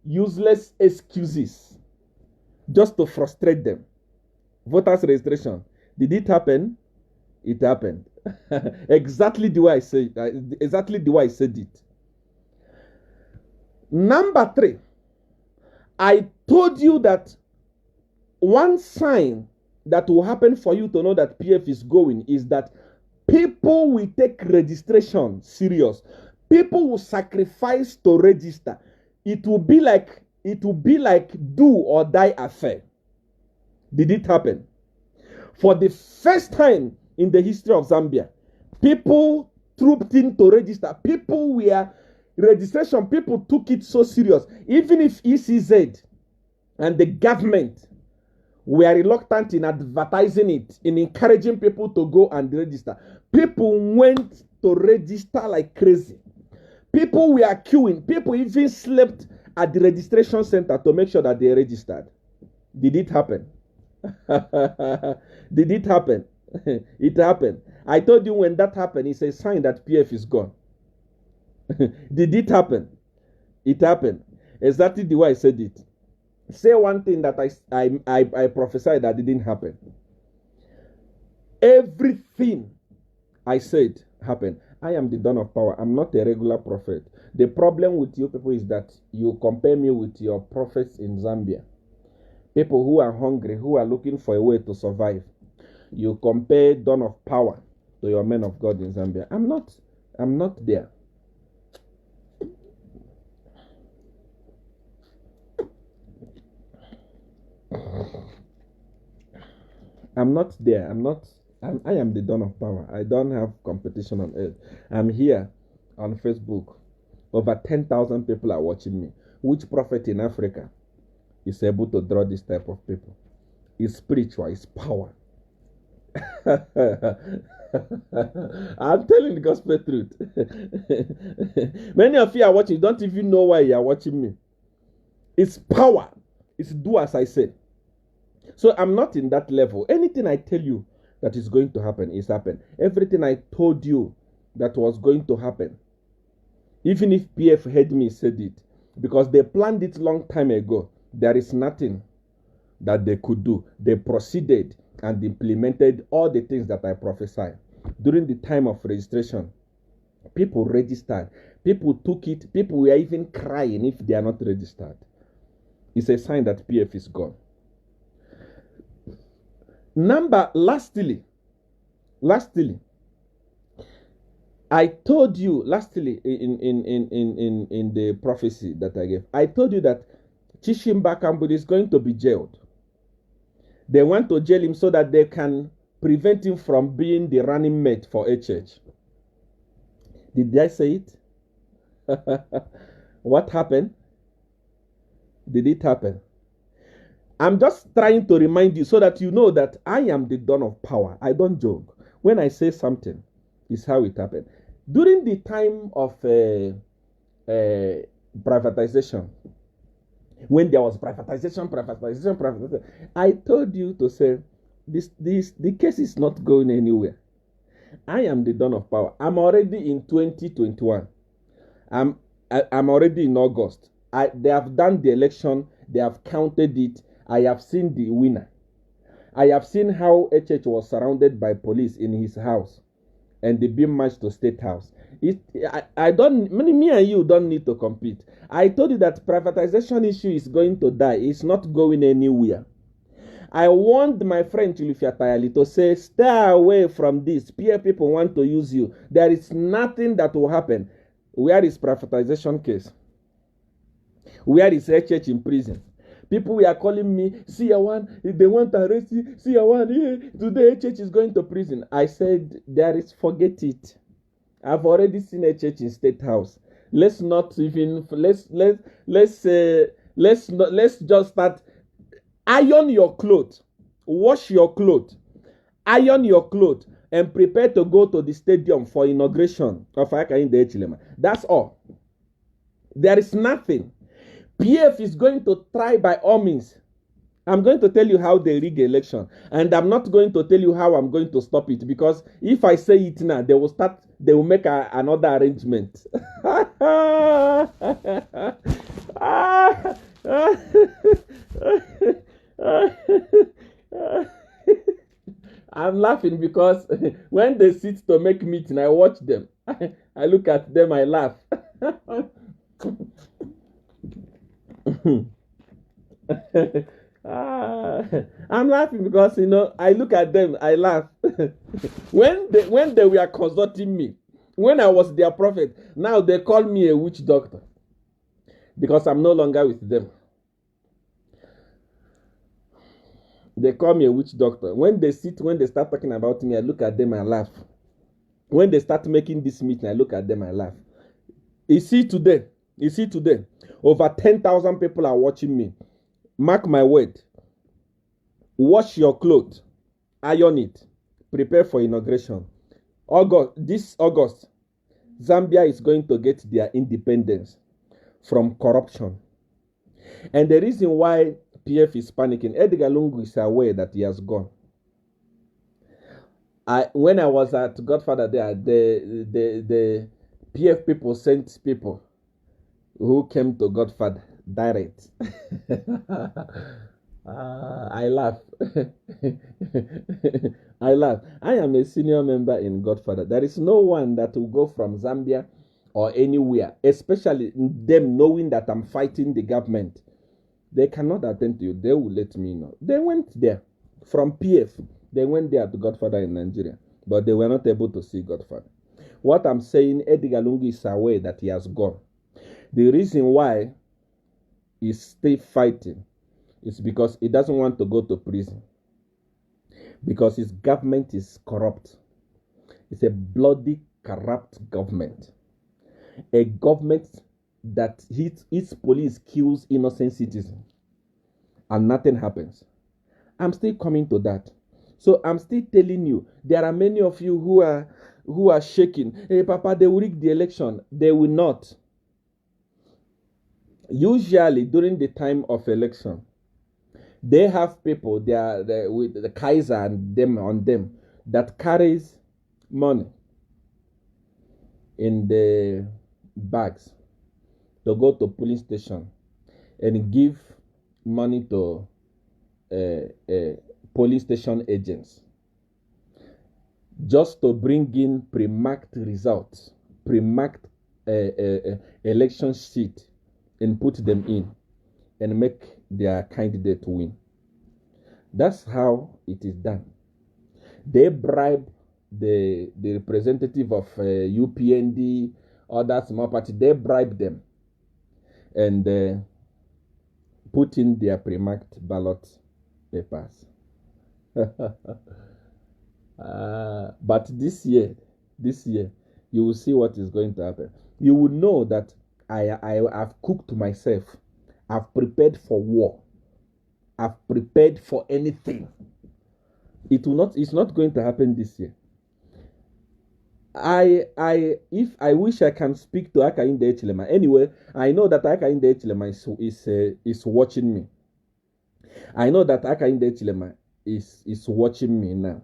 useless excuses just to frustrate them. Voters registration. Did it happen? It happened. Exactly the way I said it. Number 3, I told you that one sign that will happen for you to know that PF is going is that people will take registration serious. People will sacrifice to register. It will be like do or die affair. Did it happen? For the first time in the history of Zambia, people trooped in to register. People took it so serious. Even if ECZ and the government were reluctant in advertising it, in encouraging people to go and register, people went to register like crazy. People were queuing. People even slept at the registration center to make sure that they registered. Did it happen? Did it happen? It happened. I told you when that happened, it's a sign that PF is gone. Did it happen? It happened. Exactly the way I said it. Say one thing that I prophesied that didn't happen. Everything I said happened. I am the dawn of power. I'm not a regular prophet. The problem with you people is that you compare me with your prophets in Zambia. People who are hungry, who are looking for a way to survive. You compare dawn of power to your men of God in Zambia. I'm not there. I'm not there. I am the dawn of power. I don't have competition on earth. I'm here on Facebook. Over 10,000 people are watching me. Which prophet in Africa is able to draw this type of people? It's spiritual. It's power. I'm telling the gospel truth. Many of you are watching. You don't even know why you are watching me. It's power. It's do as I say. So I'm not in that level. Anything I tell you that is going to happen is happen. Everything I told you that was going to happen, even if PF heard me said it, because they planned it long time ago, there is nothing that they could do, they proceeded and implemented all the things that I prophesied. During the time of registration, people registered. People took it. People were even crying if they are not registered. It's a sign that PF is gone. Lastly, I told you lastly in the prophecy that I gave, I told you that Chishimba Kambudi is going to be jailed. They want to jail him so that they can prevent him from being the running mate for HH. Did I say it? What happened? Did it happen? I'm just trying to remind you so that you know that I am the dawn of power. I don't joke. When I say something, it's how it happened. During the time of privatization, when there was privatization, I told you to say, the case is not going anywhere. I am the dawn of power. I'm already in 2021. I'm already in August. They have done the election. They have counted it. I have seen the winner. I have seen how HH was surrounded by police in his house, and they being marched to State House. I don't. Me and you don't need to compete. I told you that privatization issue is going to die. It's not going anywhere. I warned my friend Chilufia Tayali to say, stay away from this. Peer people want to use you. There is nothing that will happen. Where is privatization case? Where is HH in prison? People were calling me, SEER1, if they want to arrest you, SEER1, today HH is going to prison. I said, forget it. I've already seen HH in State House. Let's just start. Iron your clothes, wash your clothes, iron your clothes, and prepare to go to the stadium for inauguration of Akainde Echilema. That's all. There is nothing. PF is going to try by all means. I'm going to tell you how they rig election, and I'm not going to tell you how I'm going to stop it, because if I say it now, they will make another arrangement. I'm laughing because when they sit to make meeting, I watch them. I look at them, I laugh. I'm laughing because I look at them, I laugh. when they were consulting me, when I was their prophet, now they call me a witch doctor because I'm no longer with them. They call me a witch doctor. When they start talking about me, I look at them and laugh. When they start making this meeting, I look at them and laugh. You see today, over 10,000 people are watching me. Mark my word. Wash your clothes, iron it, prepare for inauguration. This August, Zambia is going to get their independence from corruption. And the reason why PF is panicking, Edgar Lungu is aware that he has gone. When I was at Godfather there, the PF people sent people who came to Godfather direct. I laugh. I laugh. I am a senior member in Godfather. There is no one that will go from Zambia or anywhere, especially them knowing that I'm fighting the government. They cannot attend to you. They will let me know. They went there from PF. They went there to Godfather in Nigeria, but they were not able to see Godfather. What I'm saying, Edgar Lungu is aware that he has gone. The reason why he's still fighting is because he doesn't want to go to prison. Because his government is corrupt. It's a bloody, corrupt government. A government that its police kills innocent citizens and nothing happens. I'm still coming to that. So I'm still telling you, there are many of you who are shaking. Hey, Papa, they will rig the election. They will not. Usually during the time of election, they have people with the Kaiser and them on them that carries money in the bags to go to police station and give money to polling station agents just to bring in pre-marked results, pre-marked election sheet, and put them in and make their candidate win. That's how it is done. They bribe the representative of UPND or that small party. They bribe them and put in their pre-marked ballot papers. But this year, you will see what is going to happen. You will know that I have cooked myself. I've prepared for war. I've prepared for anything. It's not going to happen this year. If I wish I can speak to Hakainde Hichilema. Anyway, I know that Hakainde Hichilema is watching me. I know that Hakainde Hichilema is watching me now,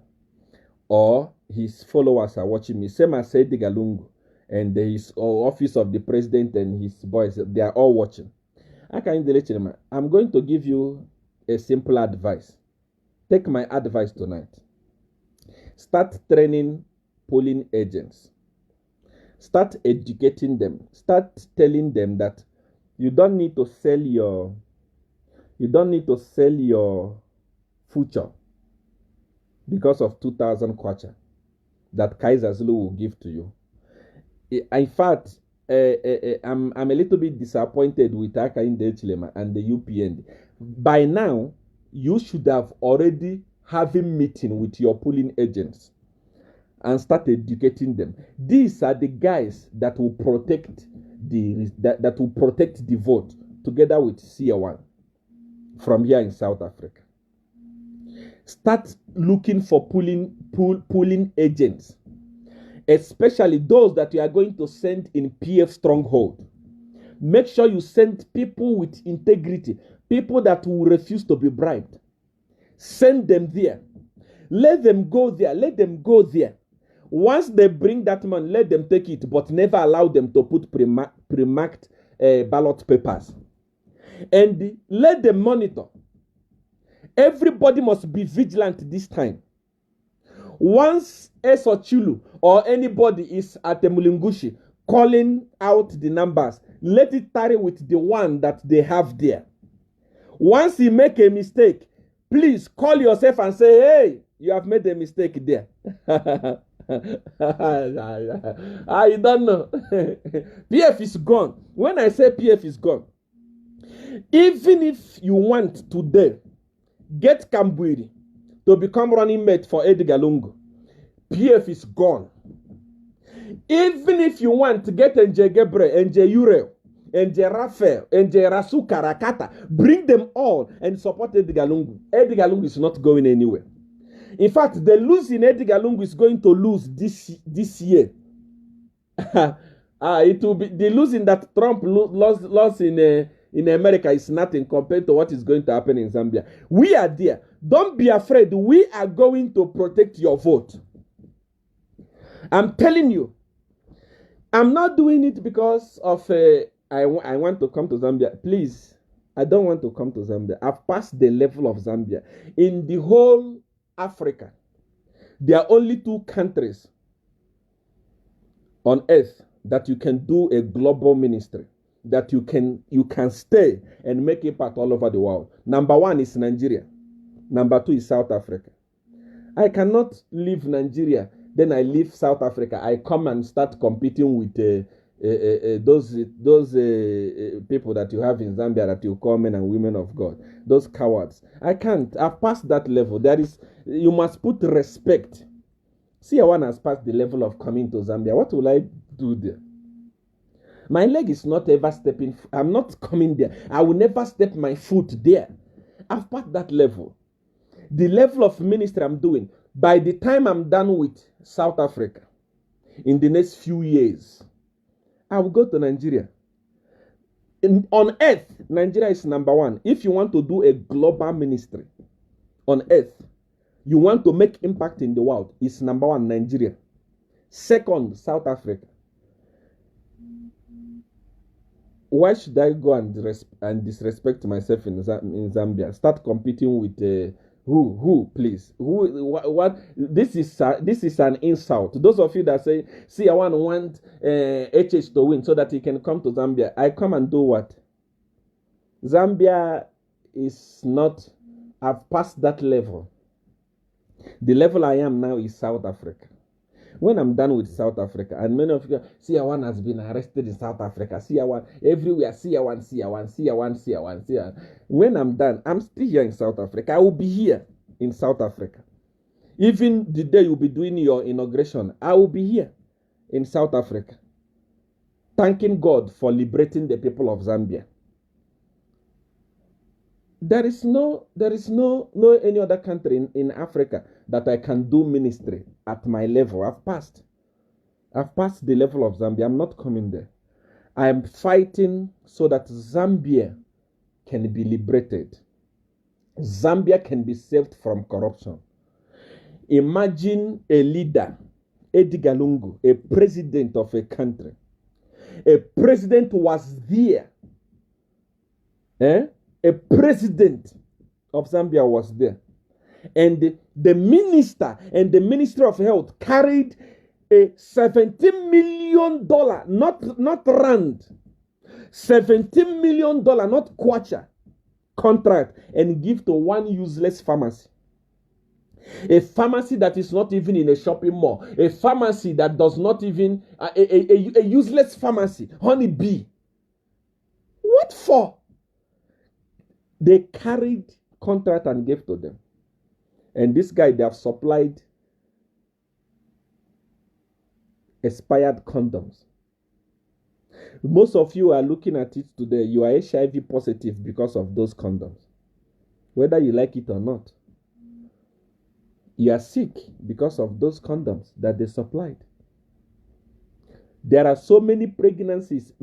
or his followers are watching me. Same as Edgar Lungu and his office of the president and his boys, they are all watching. Hakainde Hichilema, I'm going to give you a simple advice. Take my advice tonight. Start training polling agents. Start educating them. Start telling them that you don't need to sell your future because of 2,000 kwacha that Kaiser Zulu will give to you. In fact, I'm a little bit disappointed with Hakainde Hichilema and the UPND. By now, you should have already having meeting with your polling agents and start educating them. These are the guys that will protect the vote together with SEER1 from here in South Africa. Start looking for polling agents, especially those that you are going to send in PF stronghold. Make sure you send people with integrity, people that will refuse to be bribed. Send them there. Let them go there. Let them go there. Once they bring that man, let them take it, but never allow them to put pre-marked ballot papers. And let them monitor. Everybody must be vigilant this time. Once Esochulu or anybody is at the Mulungushi calling out the numbers, let it tarry with the one that they have there. Once you make a mistake, please call yourself and say, hey, you have made a mistake there. I don't know. PF is gone. When I say PF is gone, even if you want today, get Kambwiri to become running mate for Edgar Lungu, PF is gone. Even if you want to get NJ Gebre, NJ Urel, NJ Raphael, NJ Rasu Karakata, bring them all and support Edgar Lungu. Edgar Lungu is not going anywhere. In fact, the losing Edgar Lungu is going to lose this year. It will be the losing that Trump lost in America is nothing compared to what is going to happen in Zambia. We are there. Don't be afraid. We are going to protect your vote. I'm telling you. I'm not doing it because of I want to come to Zambia. Please, I don't want to come to Zambia. I've passed the level of Zambia. In the whole Africa, there are only 2 countries on earth that you can do a global ministry, that you can stay and make impact all over the world. Number 1 is Nigeria. Number 2 is South Africa. I cannot leave Nigeria, then I leave South Africa. I come and start competing with those people that you have in Zambia that you call men and women of God. Those cowards. I can't. I've passed that level. You must put respect. SEER1 has passed the level of coming to Zambia. What will I do there? My leg is not ever stepping. I'm not coming there. I will never step my foot there. I've passed that level. The level of ministry I'm doing, by the time I'm done with South Africa, in the next few years, I will go to Nigeria. On earth, Nigeria is number 1. If you want to do a global ministry on earth, you want to make impact in the world, it's number 1, Nigeria. Second, South Africa. Why should I go and disrespect myself in Zambia? Start competing with who, please? Who? What? This is an insult. Those of you that say, see, I want HH to win so that he can come to Zambia. I come and do what? Zambia is not. I've passed that level. The level I am now is South Africa. When I'm done with South Africa, and many of you, SEER1 has been arrested in South Africa. SEER1 everywhere. SEER1. When I'm done, I'm still here in South Africa. I will be here in South Africa. Even the day you'll be doing your inauguration, I will be here in South Africa, thanking God for liberating the people of Zambia. There is no any other country in Africa that I can do ministry at my level. I've passed the level of Zambia. I'm not coming there. I am fighting so that Zambia can be liberated. Zambia can be saved from corruption. Imagine a leader, Edgar Lungu, a president of a country. A president was there. A president of Zambia was there. And the minister and the Ministry of Health carried a $17 million, not rand, $17 million, not kwacha, contract, and give to one useless pharmacy. A pharmacy that is not even in a shopping mall. A pharmacy that does not even, a useless pharmacy, honeybee. What for? They carried contract and gave to them. And this guy, they have supplied expired condoms. Most of you are looking at it today. You are HIV positive because of those condoms. Whether you like it or not. You are sick because of those condoms that they supplied. There are so many pregnancies.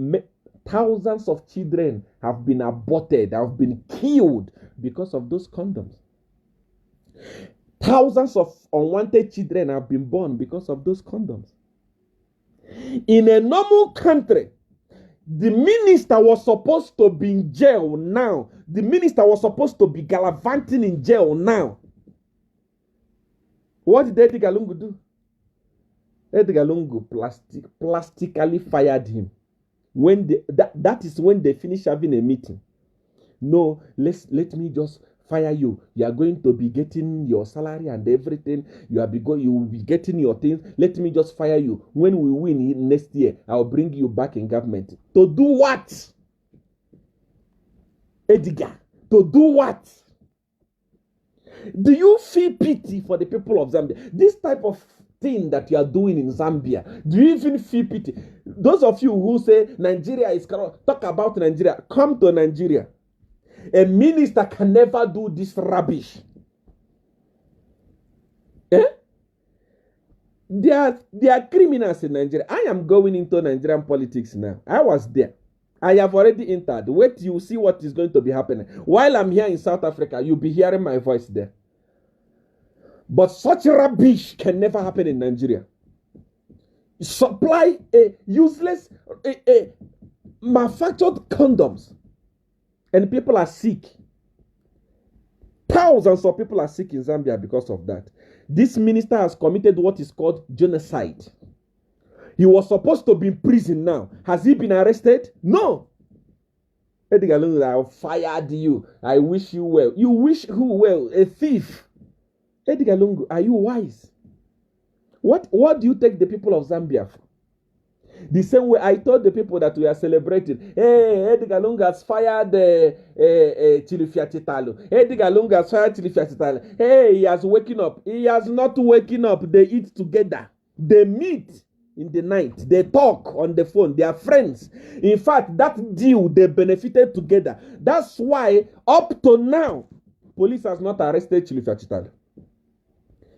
Thousands of children have been aborted, have been killed because of those condoms. Thousands of unwanted children have been born because of those condoms. In a normal country, the minister was supposed to be in jail now. The minister was supposed to be gallivanting in jail now. What did Edgar Lungu do? Edgar Lungu plastically fired him. When that is when they finish having a meeting. No, let me just fire you. You are going to be getting your salary and everything. You will be getting your things. Let me just fire you. When we win next year, I'll bring you back in government. To do what? Edgar, to do what? Do you feel pity for the people of Zambia? This type of thing that you are doing in Zambia, do you even feel pity? Those of you who say Nigeria is corrupt, talk about Nigeria. Come to Nigeria. A minister can never do this rubbish. There are criminals in Nigeria. I am going into Nigerian politics now. I was there. I have already entered. Wait, you see what is going to be happening. While I'm here in South Africa, you'll be hearing my voice there. But such rubbish can never happen in Nigeria. Supply a useless, manufactured condoms. And people are sick. Thousands of people are sick in Zambia because of that. This minister has committed what is called genocide. He was supposed to be in prison now. Has he been arrested? No. Edgar Lungu, I fired you. I wish you well. You wish who well? A thief. Edgar Lungu, are you wise? What do you take the people of Zambia for? The same way I told the people that we are celebrating. Hey, Edgar Lungu has fired Chilufya Chitalo. Edgar Lungu has fired Chilufya Chitalo. Hey, he has waken up. He has not waken up. They eat together. They meet in the night. They talk on the phone. They are friends. In fact, that deal, they benefited together. That's why, up to now, police has not arrested Chilufya Chitalo.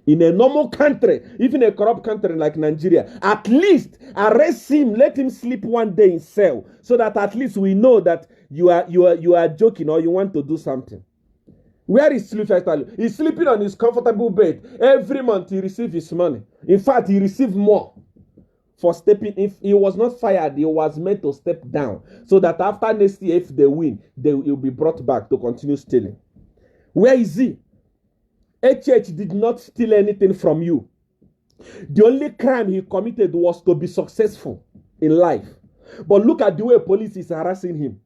In a normal country, even a corrupt country like Nigeria, at least arrest him, let him sleep one day in cell, so that at least we know that you are joking or you want to do something. Where is Chilufya Chitalo? He's sleeping on his comfortable bed. Every month he receives his money. In fact, he receives more for stepping. If he was not fired, he was meant to step down so that after next year, if they win, will be brought back to continue stealing. Where is he? HH did not steal anything from you. The only crime he committed was to be successful in life. But look at the way police is harassing him.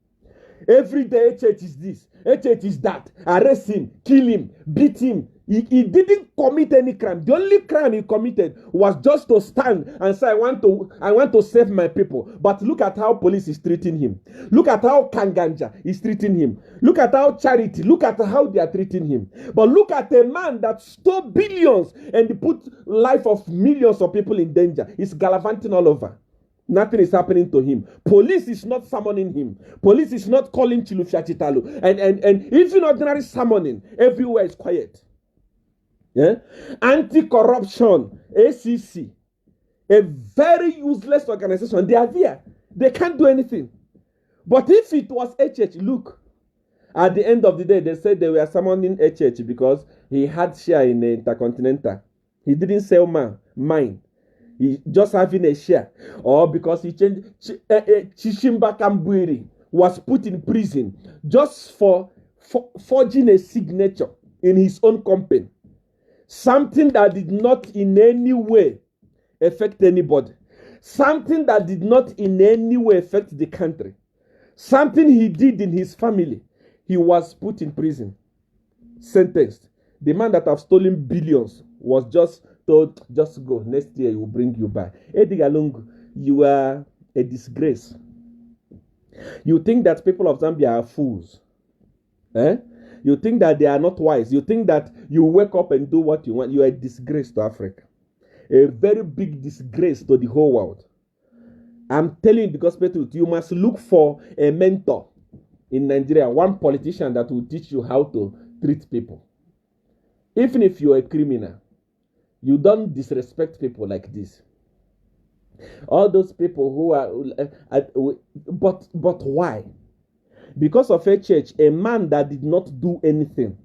Every day HH is this, HH is that. Arrest him, kill him, beat him. He didn't commit any crime. The only crime he committed was just to stand and say, I want to save my people. But look at how police is treating him. Look at how Kanganja is treating him. Look at how Charity, look at how they are treating him. But look at a man that stole billions and put life of millions of people in danger. He's gallivanting all over. Nothing is happening to him. Police is not summoning him. Police is not calling Chilufya Chitalu. And even ordinary summoning, everywhere is quiet. Yeah? Anti-corruption, ACC, a very useless organization. They are there. They can't do anything. But if it was HH, look, at the end of the day, they said they were summoning HH because he had share in the Intercontinental. He didn't sell mine. He just having a share. Or because he changed, Chishimba Kambwiri was put in prison just for forging a signature in his own company. Something that did not in any way affect anybody. Something that did not in any way affect the country. Something he did in his family. He was put in prison. Sentenced. The man that have stolen billions was just told, just go. Next year he will bring you back. Edgar Lungu, you are a disgrace. You think that people of Zambia are fools. Eh? You think that they are not wise. You think that you wake up and do what you want. You are a disgrace to Africa. A very big disgrace to the whole world. I'm telling you the gospel truth. You must look for a mentor in Nigeria. One politician that will teach you how to treat people. Even if you're a criminal, you don't disrespect people like this. All those people who are... but why? Because of HH, a man that did not do anything,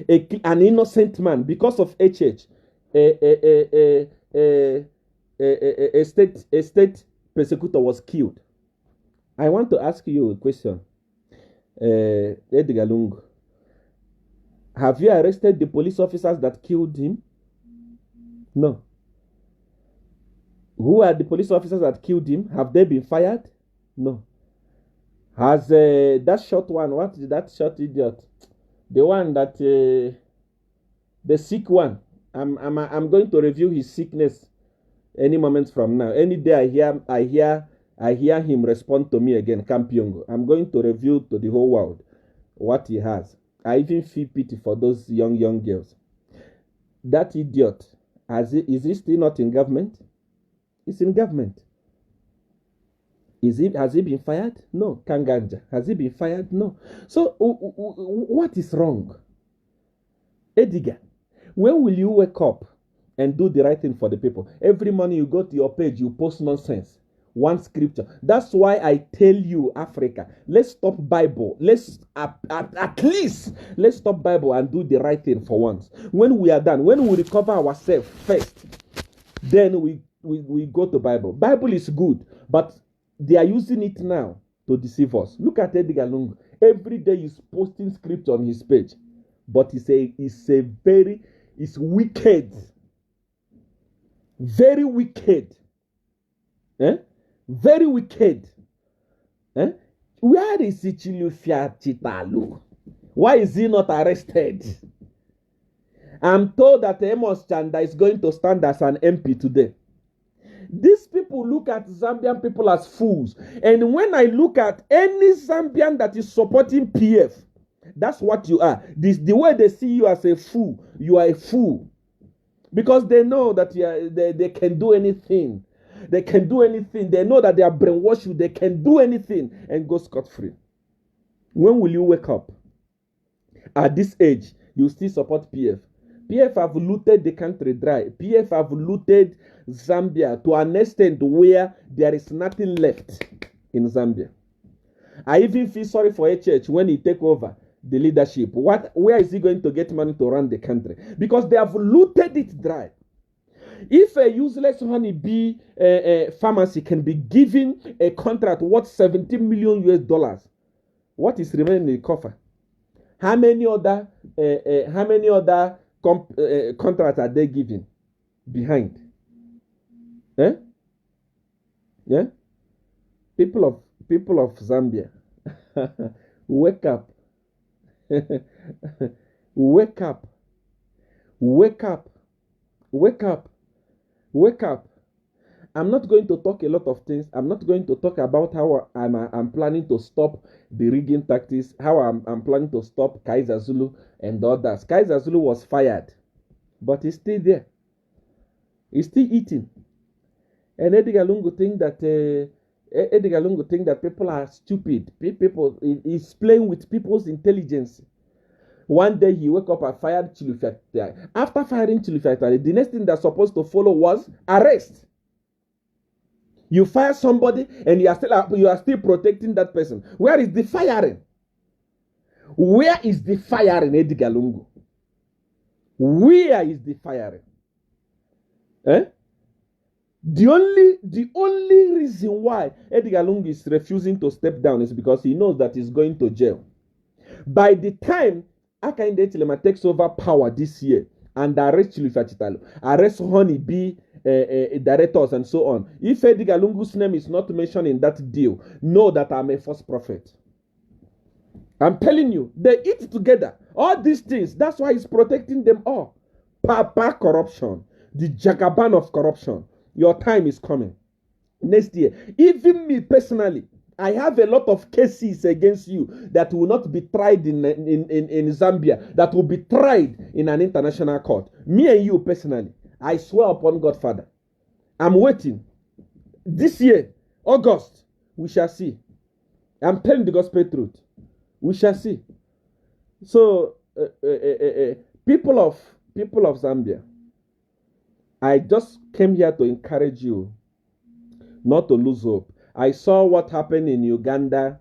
an innocent man, because of HH, a state persecutor was killed. I want to ask you a question, Edgar Lungu. Have you arrested the police officers that killed him? No. Who are the police officers that killed him? Have they been fired? No. Has that short one, what is that short idiot? The one that, the sick one. I'm going to review his sickness any moment from now. Any day I hear him respond to me again, Kampyongo. I'm going to review to the whole world what he has. I even feel pity for those young girls. That idiot, is he still not in government? He's in government. Has he been fired? No. Kanganja, has he been fired? No. So, what is wrong? Edgar, when will you wake up and do the right thing for the people? Every morning you go to your page, you post nonsense. One scripture. That's why I tell you, Africa, let's stop Bible. Let's, at least, let's stop Bible and do the right thing for once. When we are done, when we recover ourselves first, then we go to Bible. Bible is good, but they are using it now to deceive us. Look at Edgar Lungu. Every day he's posting scripture on his page. But it's wicked. Very wicked. Eh? Very wicked. Eh? Where is Chilufya Chitalu? Why is he not arrested? I'm told that Amos Chanda is going to stand as an MP today. These people look at Zambian people as fools. And when I look at any Zambian that is supporting PF, that's what you are. The way they see you as a fool, you are a fool. Because they know that they can do anything. They can do anything. They know that they are brainwashed you. They can do anything and go scot-free. When will you wake up? At this age, you still support PF. PF have looted the country dry. PF have looted Zambia to an extent where there is nothing left in Zambia. I even feel sorry for HH when he take over the leadership. Where is he going to get money to run the country? Because they have looted it dry. If a useless honeybee pharmacy can be given a contract worth 17 million US dollars, what is remaining in the coffer? How many other contracts are they giving behind? Eh? Yeah? People of Zambia, wake up. Wake up. Wake up. Wake up. Wake up. I'm not going to talk a lot of things. I'm not going to talk about how I'm planning to stop the rigging tactics, how I'm planning to stop Kaiser Zulu and others. Kaiser Zulu was fired, but he's still there. He's still eating. And Edgar Lungu think that people are stupid. People, he's playing with people's intelligence. One day he woke up and fired Chilufya. After firing Chilufya, the next thing that's supposed to follow was arrest. You fire somebody and you are still protecting that person. Where is the firing? Where is the firing, Edgar Lungu? Where is the firing? Eh? The only reason why Edgar Lungu is refusing to step down is because he knows that he's going to jail. By the time Hakainde Hichilema takes over power this year and arrest Chilufya, arrest Honeybee directors and so on, if Edgar Lungu's name is not mentioned in that deal, know that I'm a false prophet. I'm telling you, they eat together. All these things, that's why he's protecting them all. Papa corruption, the Jagaban of corruption. Your time is coming. Next year, even me personally, I have a lot of cases against you that will not be tried in Zambia, that will be tried in an international court. Me and you personally, I swear upon Godfather, I'm waiting. This year, August, we shall see. I'm telling the gospel truth. We shall see. So, people of Zambia, I just came here to encourage you not to lose hope. I saw what happened in Uganda,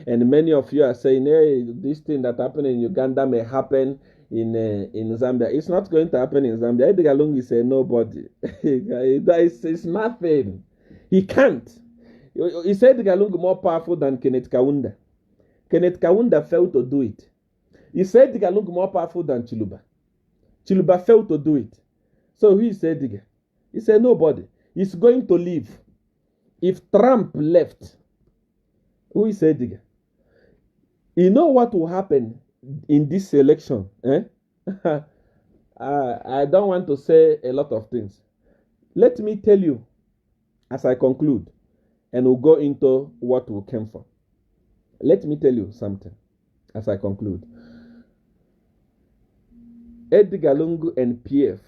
and many of you are saying, hey, this thing that happened in Uganda may happen in Zambia. It's not going to happen in Zambia. Edgar Lungu is a nobody. It's nothing. He can't. He said Edgar Lungu more powerful than Kenneth Kaunda. Kenneth Kaunda failed to do it. He said Edgar Lungu more powerful than Chiluba. Chiluba failed to do it. So who is Edgar? He said nobody. He's going to leave. If Trump left, who is Edgar? You know what will happen in this election? I don't want to say a lot of things. Let me tell you as I conclude, and we'll go into what we came for. Let me tell you something as I conclude. Edgar Lungu and PF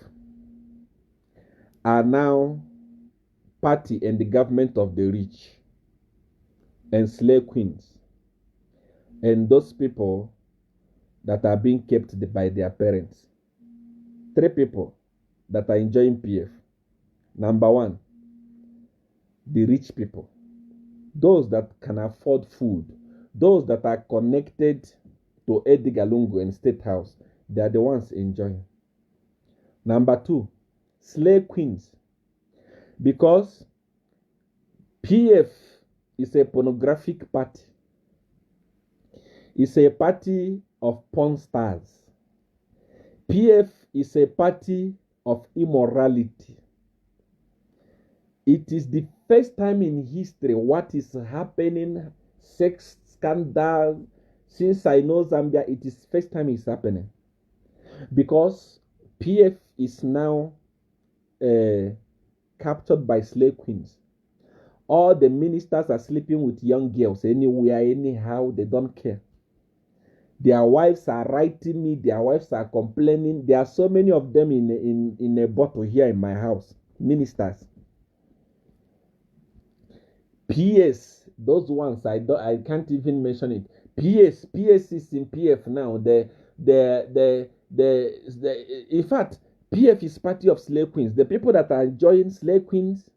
are now party and the government of the rich and slave queens and those people that are being kept by their parents. 3 people that are enjoying PF. Number 1, the rich people. Those that can afford food. Those that are connected to Edgar Lungu and State House. They are the ones enjoying. Number 2, slave queens. Because PF is a pornographic party. It's a party of porn stars. PF is a party of immorality. It is the first time in history what is happening, sex scandal. Since I know Zambia, it is first time it's happening. Because PF is now captured by slave queens. All the ministers are sleeping with young girls anywhere, anyhow. They don't care. Their wives are writing me. Their wives are complaining. There are so many of them in a bottle here in my house. Ministers. PS, those ones I can't even mention it. PS is in PF now. In fact, PF is party of slave queens. The people that are enjoying slave queens,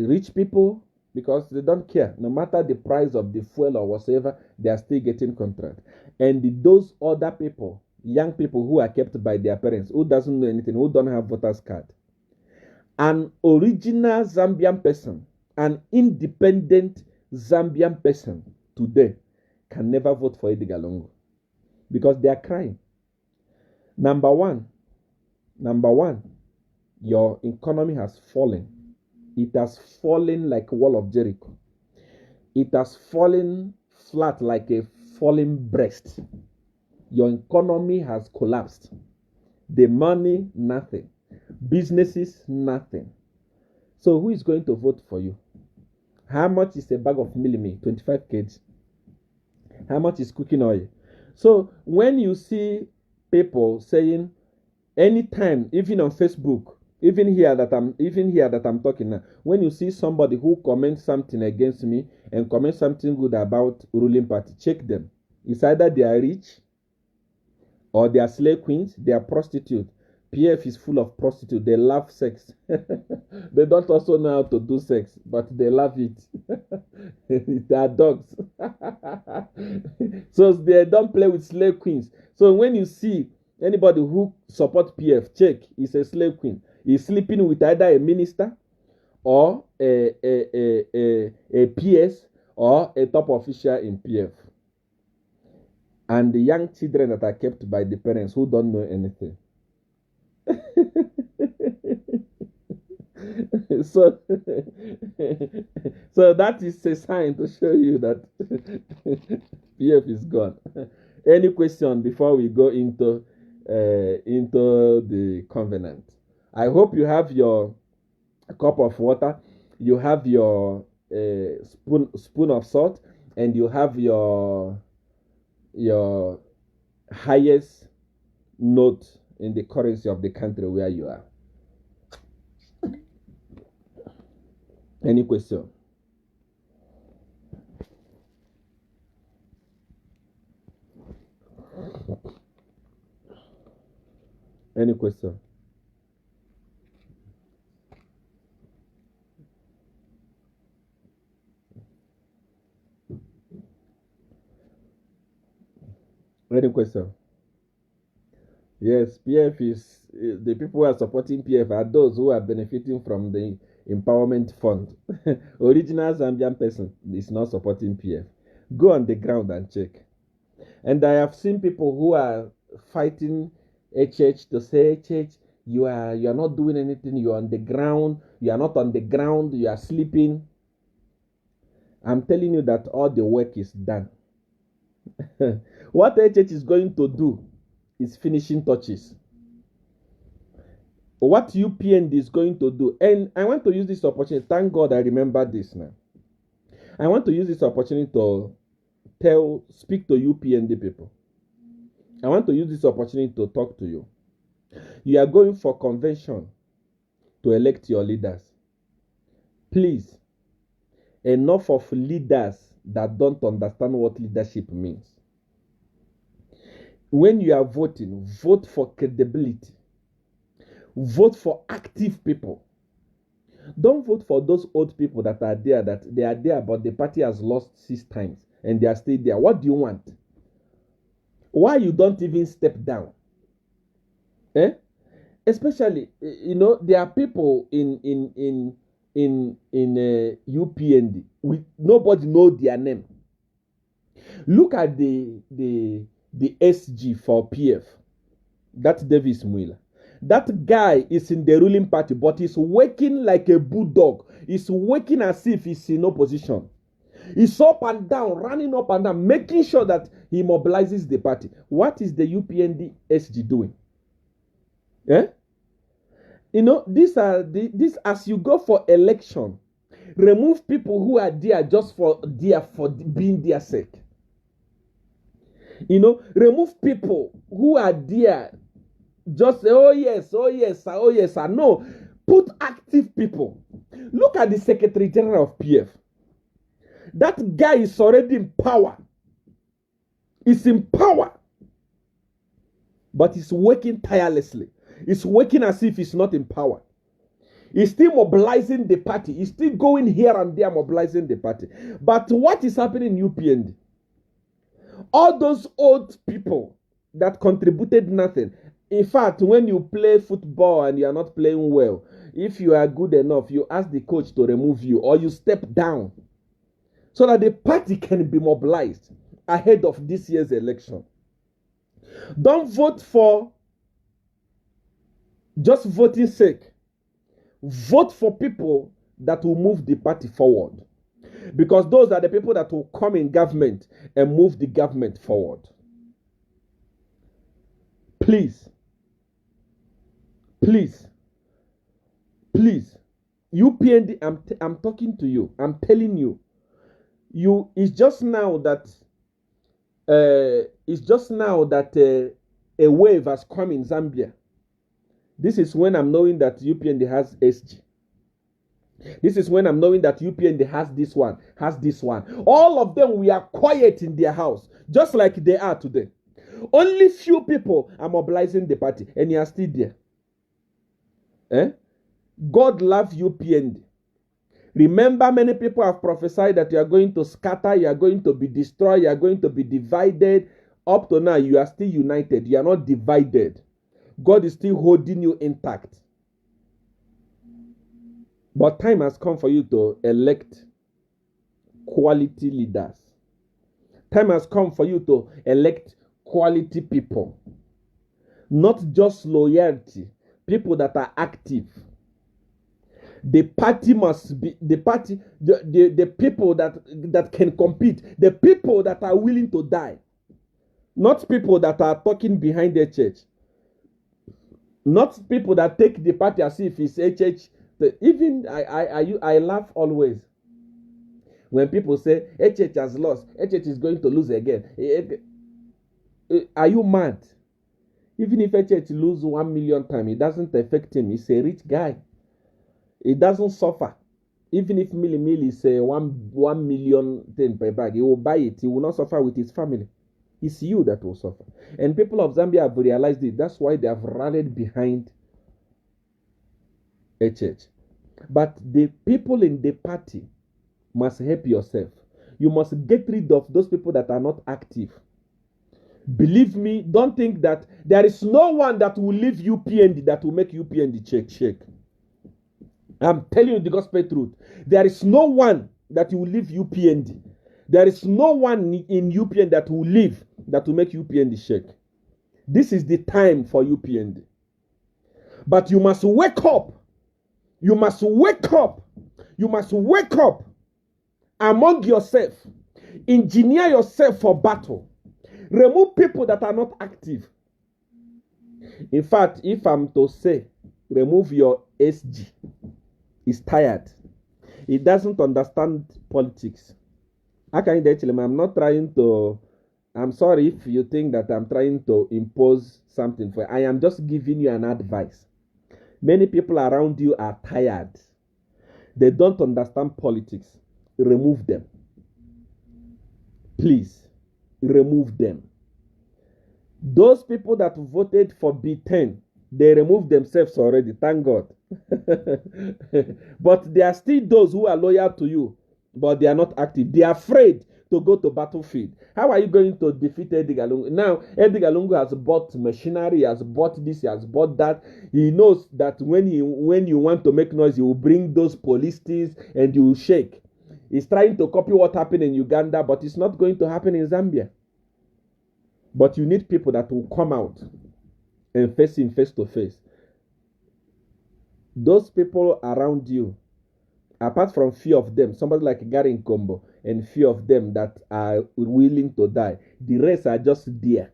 rich people, because they don't care. No matter the price of the fuel or whatever, they are still getting contract. And those other people young people who are kept by their parents, who doesn't know anything, who don't have voter's card. An original Zambian person, an independent Zambian person today can never vote for Edgar Lungu because they are crying. Number one, your economy has fallen. It has fallen like a wall of Jericho. It has fallen flat like a fallen breast. Your economy has collapsed. The money, nothing. Businesses, nothing. So who is going to vote for you? How much is a bag of millimie? 25 kg. How much is cooking oil? So when you see people saying anytime, even on Facebook, even here that I'm talking now, when you see somebody who comments something against me and comments something good about ruling party, check them. It's either they are rich or they are slave queens, they are prostitutes. PF is full of prostitutes. They love sex. They don't also know how to do sex, but they love it. They are dogs. So they don't play with slave queens. So when you see anybody who support PF, check, he's a slave queen. He's sleeping with either a minister or a PS or a top official in PF. And the young children that are kept by the parents who don't know anything. So that is a sign to show you that PF is gone. Any question before we go into the covenant? I hope you have your cup of water, you have your spoon of salt, and you have your highest note in the currency of the country where you are. Any question? Any question? Any question? Yes, PF is the people who are supporting PF are those who are benefiting from the empowerment fund. Original Zambian person is not supporting PF. Go on the ground and check. And I have seen people who are fighting HH to say, HH, you are not doing anything. You are on the ground. You are not on the ground. You are sleeping. I'm telling you that all the work is done. What HH is going to do is finishing touches. What UPND is going to do, and I want to use this opportunity. Thank God I remember this now. I want to use this opportunity to speak to UPND people. I want to use this opportunity to talk to you. You are going for convention to elect your leaders. Please, enough of leaders that don't understand what leadership means. When you are voting, vote for credibility. Vote for active people. Don't vote for those old people that are there, that they are there, but the party has lost 6 times and they are still there. What do you want? Why you don't even step down? Especially, there are people in UPND with nobody know their name. Look at the SG for PF. That's Davis Muila. That guy is in the ruling party, but he's working like a bulldog. He's working as if he's in opposition. He's up and down, running up and down, making sure that he mobilizes the party. What is the UPND SG doing? These as you go for election, remove people who are there just for being their sake. Remove people who are there just say, oh yes, sir. No, put active people. Look at the Secretary General of PF. That guy is already in power. He's in power. But he's working tirelessly. He's working as if he's not in power. He's still mobilizing the party. He's still going here and there mobilizing the party. But what is happening in UPND? All those old people that contributed nothing. In fact, when you play football and you are not playing well, if you are good enough, you ask the coach to remove you or you step down so that the party can be mobilized ahead of this year's election. Don't vote for just voting sake. Vote for people that will move the party forward, because those are the people that will come in government and move the government forward. Please, please, please, UPND, I'm talking to you. I'm telling you, it's just now that a wave has come in Zambia. This is when I'm knowing that UPND has SG. This is when I'm knowing that UPND has this one, has this one. All of them, we are quiet in their house, just like they are today. Only few people are mobilizing the party, and you are still there. God love UPND. Remember, many people have prophesied that you are going to scatter, you are going to be destroyed, you are going to be divided. Up to now, you are still united. You are not divided. God is still holding you intact. But time has come for you to elect quality leaders. Time has come for you to elect quality people. Not just loyalty. People that are active. The party must be the people that can compete. The people that are willing to die. Not people that are talking behind the church. Not people that take the party as if it's a church. Even I laugh always when people say HH has lost, HH is going to lose again. Are you mad? Even if HH lose 1 million times, it doesn't affect him. He's a rich guy. It doesn't suffer. Even if Millie say 1 million thing per bag, he will buy it. He will not suffer with his family. It's you that will suffer. And people of Zambia have realized it. That's why they have rallied behind HH. But the people in the party must help yourself. You must get rid of those people that are not active. Believe me, don't think that there is no one that will leave UPND that will make UPND shake. I'm telling you the gospel truth. There is no one that will leave UPND. There is no one in UPND that will leave that will make UPND shake. This is the time for UPND. But you must wake up. You must wake up. You must wake up among yourself. Engineer yourself for battle. Remove people that are not active. In fact, if I'm to say, remove your SG. He's tired. He doesn't understand politics. I'm not trying to. I'm sorry if you think that I'm trying to impose something for you. I am just giving you an advice. Many people around you are tired. They don't understand politics. Remove them. Please, remove them. Those people that voted for B10, they removed themselves already, thank God. But there are still those who are loyal to you, but they are not active. They are afraid to go to battlefield. How are you going to defeat Edgar Lungu? Now, Edgar Lungu has bought machinery, he has bought this, he has bought that. He knows that when you want to make noise, he will bring those police things and you will shake. He's trying to copy what happened in Uganda, but it's not going to happen in Zambia. But you need people that will come out and face him face to face. Those people around you, apart from few of them, somebody like Gary Nkombo, and few of them that are willing to die, the rest are just there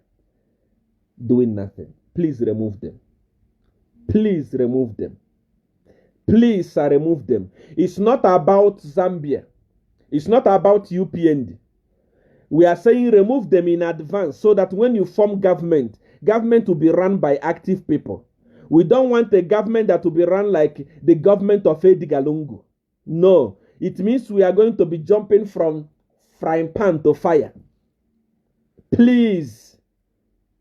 doing nothing. Please remove them. Please remove them. Please remove them. It's not about Zambia. It's not about UPND. We are saying remove them in advance so that when you form government will be run by active people. We don't want a government that will be run like the government of Edgar Lungu. No. It means we are going to be jumping from frying pan to fire. Please,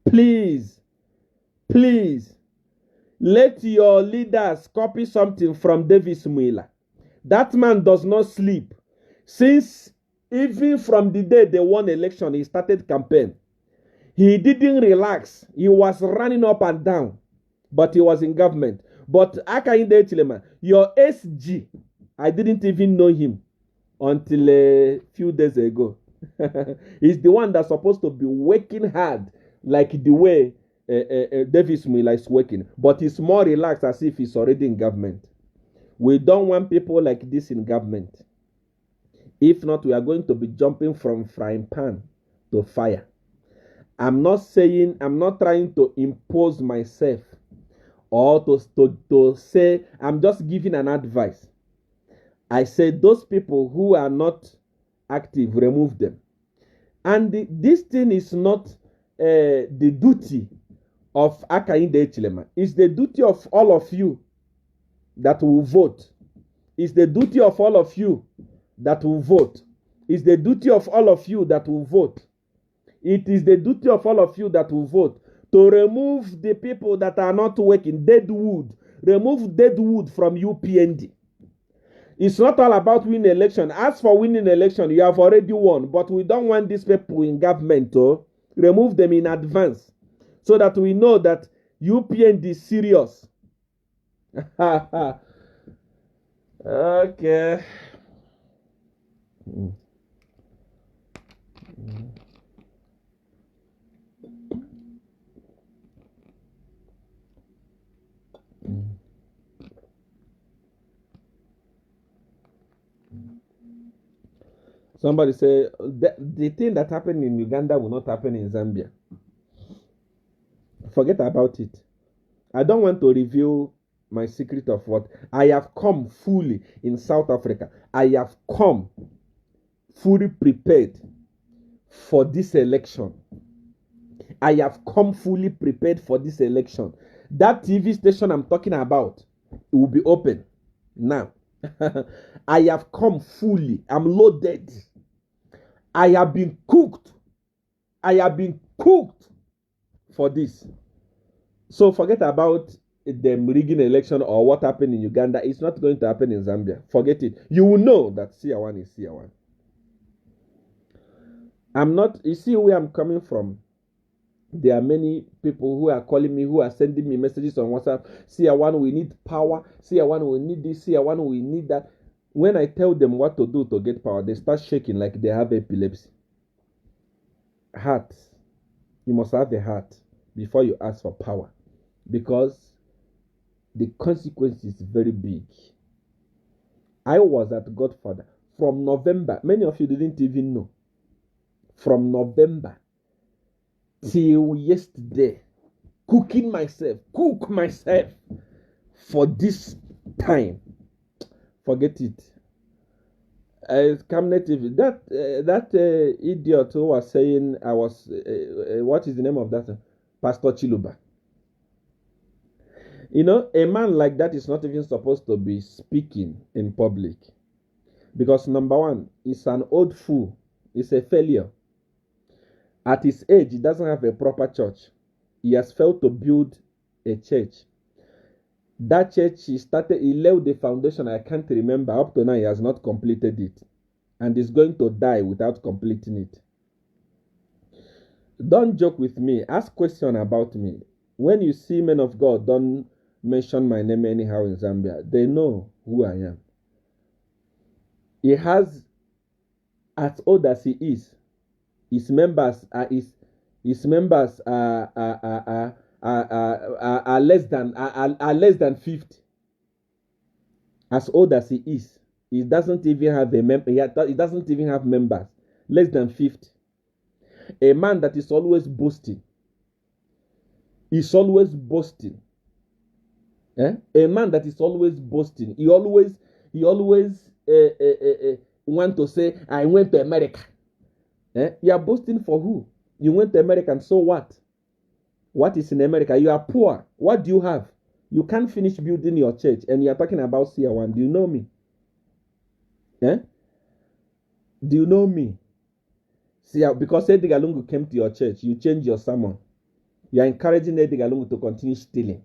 please, please, let your leaders copy something from Davis Muila. That man does not sleep. Since even from the day they won election, he started campaign. He didn't relax. He was running up and down, but he was in government. But Hakainde Hichilema, your SG, I didn't even know him until a few days ago. He's the one that's supposed to be working hard, like the way Davis Miller is working. But he's more relaxed, as if he's already in government. We don't want people like this in government. If not, we are going to be jumping from frying pan to fire. I'm not trying to impose myself or to say, I'm just giving an advice. I said those people who are not active, remove them. And this thing is not the duty of Hakainde Hichilema. It's the duty of all of you that will vote. It's the duty of all of you that will vote. It's the duty of all of you that will vote. It is the duty of all of you that will vote to remove the people that are not working, dead wood. Remove dead wood from UPND. It's not all about winning election. As for winning election, you have already won. But we don't want these people in government to remove them in advance so that we know that UPND is serious. Okay. Somebody say the thing that happened in Uganda will not happen in Zambia. Forget about it. I don't want to reveal my secret of what I have come fully in South Africa. I have come fully prepared for this election. I have come fully prepared for this election. That TV station I'm talking about, it will be open now. I have come fully. I'm loaded. I have been cooked. I have been cooked for this. So forget about them rigging election or what happened in Uganda. It's not going to happen in Zambia. Forget it. You will know that SEER1 is SEER1. You see where I'm coming from. There are many people who are calling me, who are sending me messages on WhatsApp. SEER1, we need power. SEER1, we need this. SEER1, we need that. When I tell them what to do to get power, they start shaking like they have epilepsy. Heart. You must have a heart before you ask for power. Because the consequence is very big. I was at Godfather from November. Many of you didn't even know. From November till yesterday, cook myself for this time. Forget it. That idiot who was saying I was what is the name of that? Pastor Chiluba. You know, a man like that is not even supposed to be speaking in public. Because number one, he's an old fool. He's a failure. At his age, he doesn't have a proper church. He has failed to build a church. That church he laid the foundation, I can't remember. Up to now, he has not completed it. And is going to die without completing it. Don't joke with me. Ask questions about me. When you see men of God, don't mention my name anyhow in Zambia. They know who I am. He has, as old as he is, his members are less than 50. As old as he is, he doesn't even have he doesn't even have members. Less than 50. A man that is always boasting. He's always boasting. A man that is always boasting. He always want to say, I went to America. You are boasting for who? You went to America, and so what? What is in America? You are poor. What do you have? You can't finish building your church, and you are talking about SEER1. Do you know me? Do you know me? See, because Edgar Lungu came to your church, you changed your sermon. You are encouraging Edgar Lungu to continue stealing.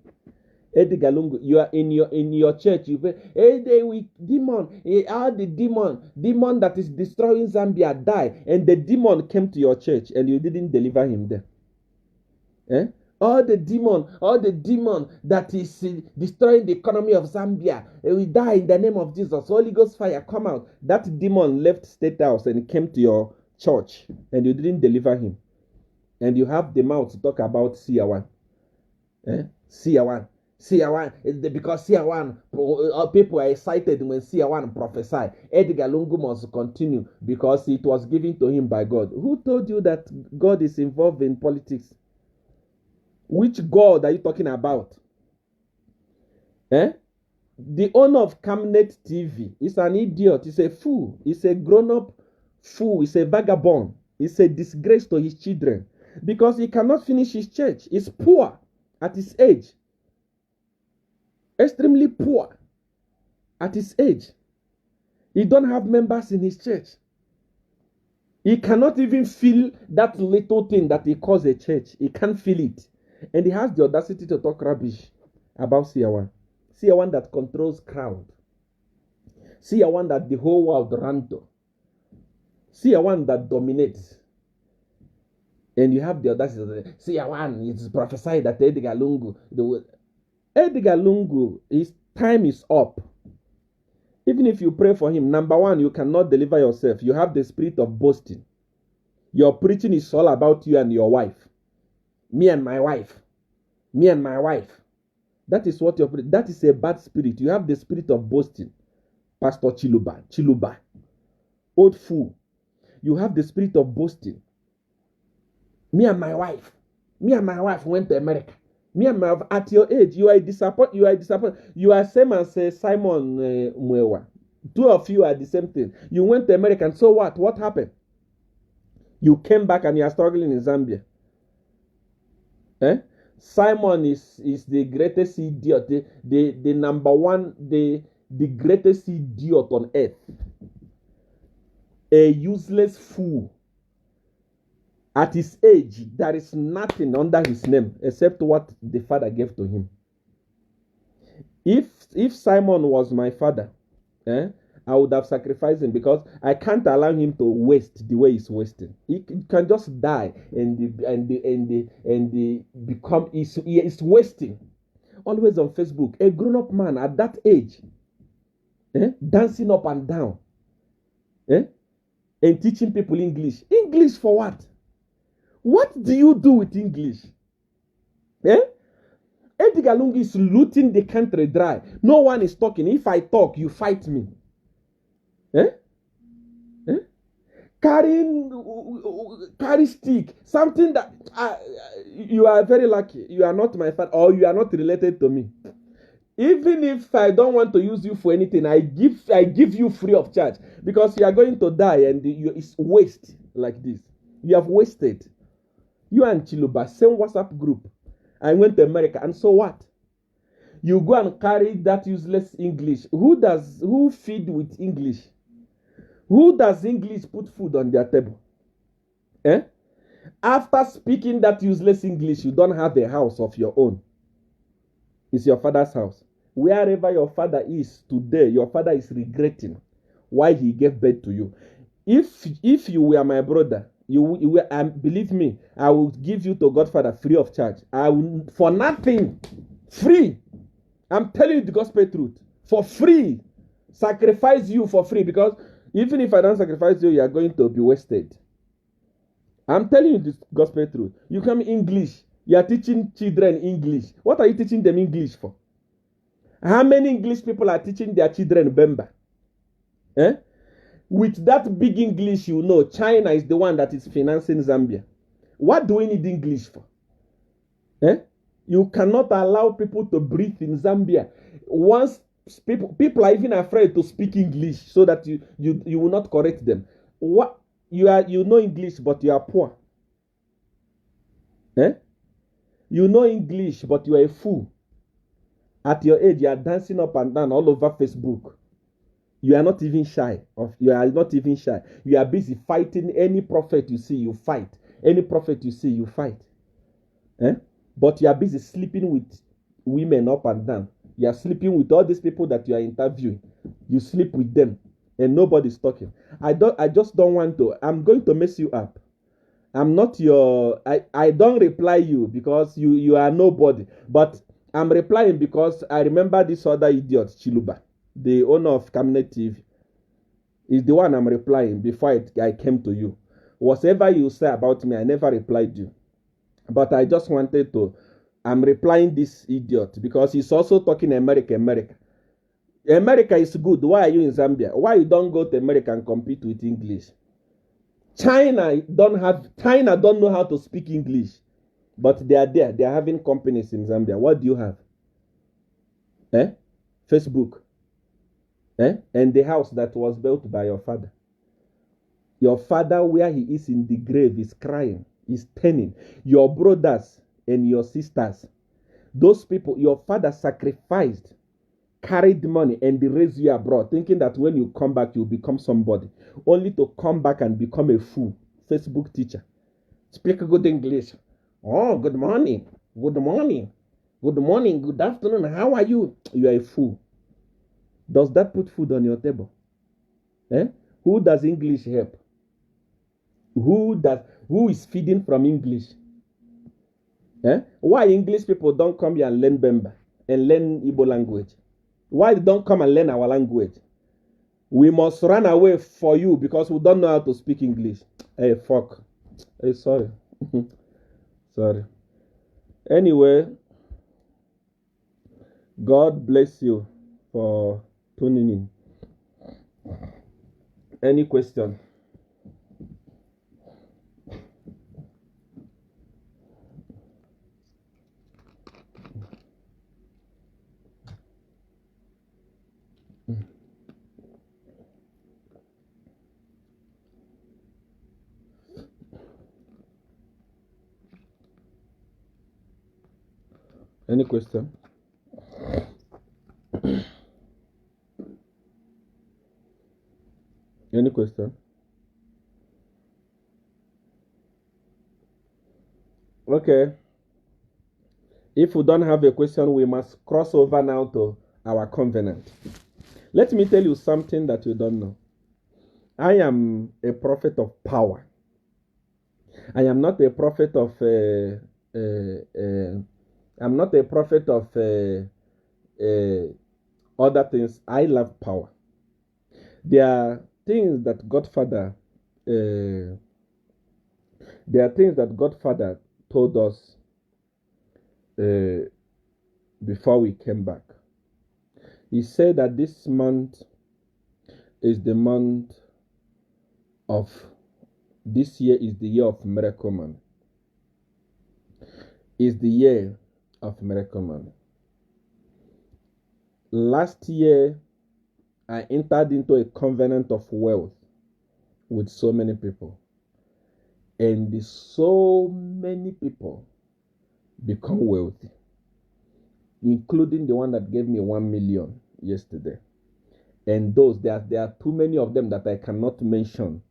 Edgar Lungu, you are in your church. You say, hey, we demon, all the demon that is destroying Zambia die, and the demon came to your church, and you didn't deliver him there. Eh? All the demon that is destroying the economy of Zambia, we die in the name of Jesus. Holy Ghost fire, come out. That demon left State House and came to your church, and you didn't deliver him. And you have the mouth to talk about SEER1. SEER1. SEER1, because SEER1, people are excited when SEER1 prophesy. Edgar Lungu must continue because it was given to him by God. Who told you that God is involved in politics? Which God are you talking about? The owner of Camnet TV is an idiot. He's a fool. He's a grown-up fool. He's a vagabond. He's a disgrace to his children because he cannot finish his church. He's poor at his age. Extremely poor at his age. He don't have members in his church. He cannot even feel that little thing that he calls a church. He can't feel it. And he has the audacity to talk rubbish about SEER1. SEER1 that controls crowd. SEER1 that the whole world ran to. SEER1 that dominates. And you have the audacity to say, SEER1, it's prophesied that Edgar Lungu, Edgar Lungu, his time is up. Even if you pray for him, number one, you cannot deliver yourself. You have the spirit of boasting. Your preaching is all about you and your wife. Me and my wife. Me and my wife. That is what that is a bad spirit. You have the spirit of boasting. Pastor Chiluba. Old fool. You have the spirit of boasting. Me and my wife. Me and my wife went to America. Me and my wife, at your age, you are disappointed. You are same as Simon Mwewa. Two of you are the same thing. You went to America, and so what? What happened? You came back and you are struggling in Zambia. Simon is the greatest idiot, the number one, the greatest idiot on earth. A useless fool. At his age, there is nothing under his name except what the father gave to him. If Simon was my father, I would have sacrificed him because I can't allow him to waste the way he's wasting. He can just die and become he's wasting. Always on Facebook, a grown-up man at that age, dancing up and down, and teaching people English. English for what? What do you do with English? Edgar Lungu is looting the country dry. No one is talking. If I talk, you fight me. Carry stick. Something that you are very lucky. You are not my father, or you are not related to me. Even if I don't want to use you for anything, I give you free of charge because you are going to die and it's waste like this. You have wasted. You and Chiluba, same WhatsApp group. I went to America, and so what? You go and carry that useless English. Who feed with English? Who does English put food on their table? After speaking that useless English, you don't have a house of your own. It's your father's house. Wherever your father is today, your father is regretting why he gave birth to you. If you were my brother, believe me, I will give you to Godfather free of charge. I will, for nothing, free. I'm telling you the gospel truth. For free. Sacrifice you for free, because even if I don't sacrifice you, you are going to be wasted. I'm telling you the gospel truth. You come English. You are teaching children English. What are you teaching them English for? How many English people are teaching their children Bemba? With that big English, you know, China is the one that is financing Zambia. What do we need English for? You cannot allow people to breathe in Zambia. Once people are even afraid to speak English so that you will not correct them. What you know English, but you are poor. You know English, but you are a fool. At your age, you are dancing up and down all over Facebook. You are not even shy. You are busy fighting any prophet you see, you fight. Any prophet you see, you fight. But you are busy sleeping with women up and down. You are sleeping with all these people that you are interviewing. You sleep with them, and nobody's talking. I just don't want to. I'm going to mess you up. I'm not your, I don't reply you because you are nobody. But I'm replying because I remember this other idiot, Chiluba, the owner of Cabinet TV. Is the one I'm replying before I came to you. Whatever you say about me, I never replied you. But I just wanted to, I'm replying this idiot because he's also talking America. America is good. Why are you in Zambia? Why you don't go to America and compete with English? China don't know how to speak English. But they are there. They are having companies in Zambia. What do you have? Facebook. And the house that was built by your father. Your father, where he is in the grave, is crying, is turning. Your brothers and your sisters, those people, your father sacrificed, carried money, and they raised you abroad, thinking that when you come back, you'll become somebody, only to come back and become a fool. Facebook teacher. Speak good English. Oh, good morning. Good morning. Good morning. Good afternoon. How are you? You are a fool. Does that put food on your table? Who does English help? Who is feeding from English? Why English people don't come here and learn Bemba and learn Igbo language? Why they don't come and learn our language? We must run away for you because we don't know how to speak English. Hey, fuck. Hey, sorry. Sorry. Anyway, God bless you for tuning in. Any question? Any question? Any question? Okay. If we don't have a question, we must cross over now to our covenant. Let me tell you something that you don't know. I am a prophet of power. I am not a prophet of I'm not a prophet of other things. I love power. There are things that Godfather told us before we came back. He said that this month is the month of, this year is the year of Miracle Man. Is the year of Miracle Man. Last year, I entered into a covenant of wealth with so many people. And so many people become wealthy, including the one that gave me 1 million yesterday. And those, there are too many of them that I cannot mention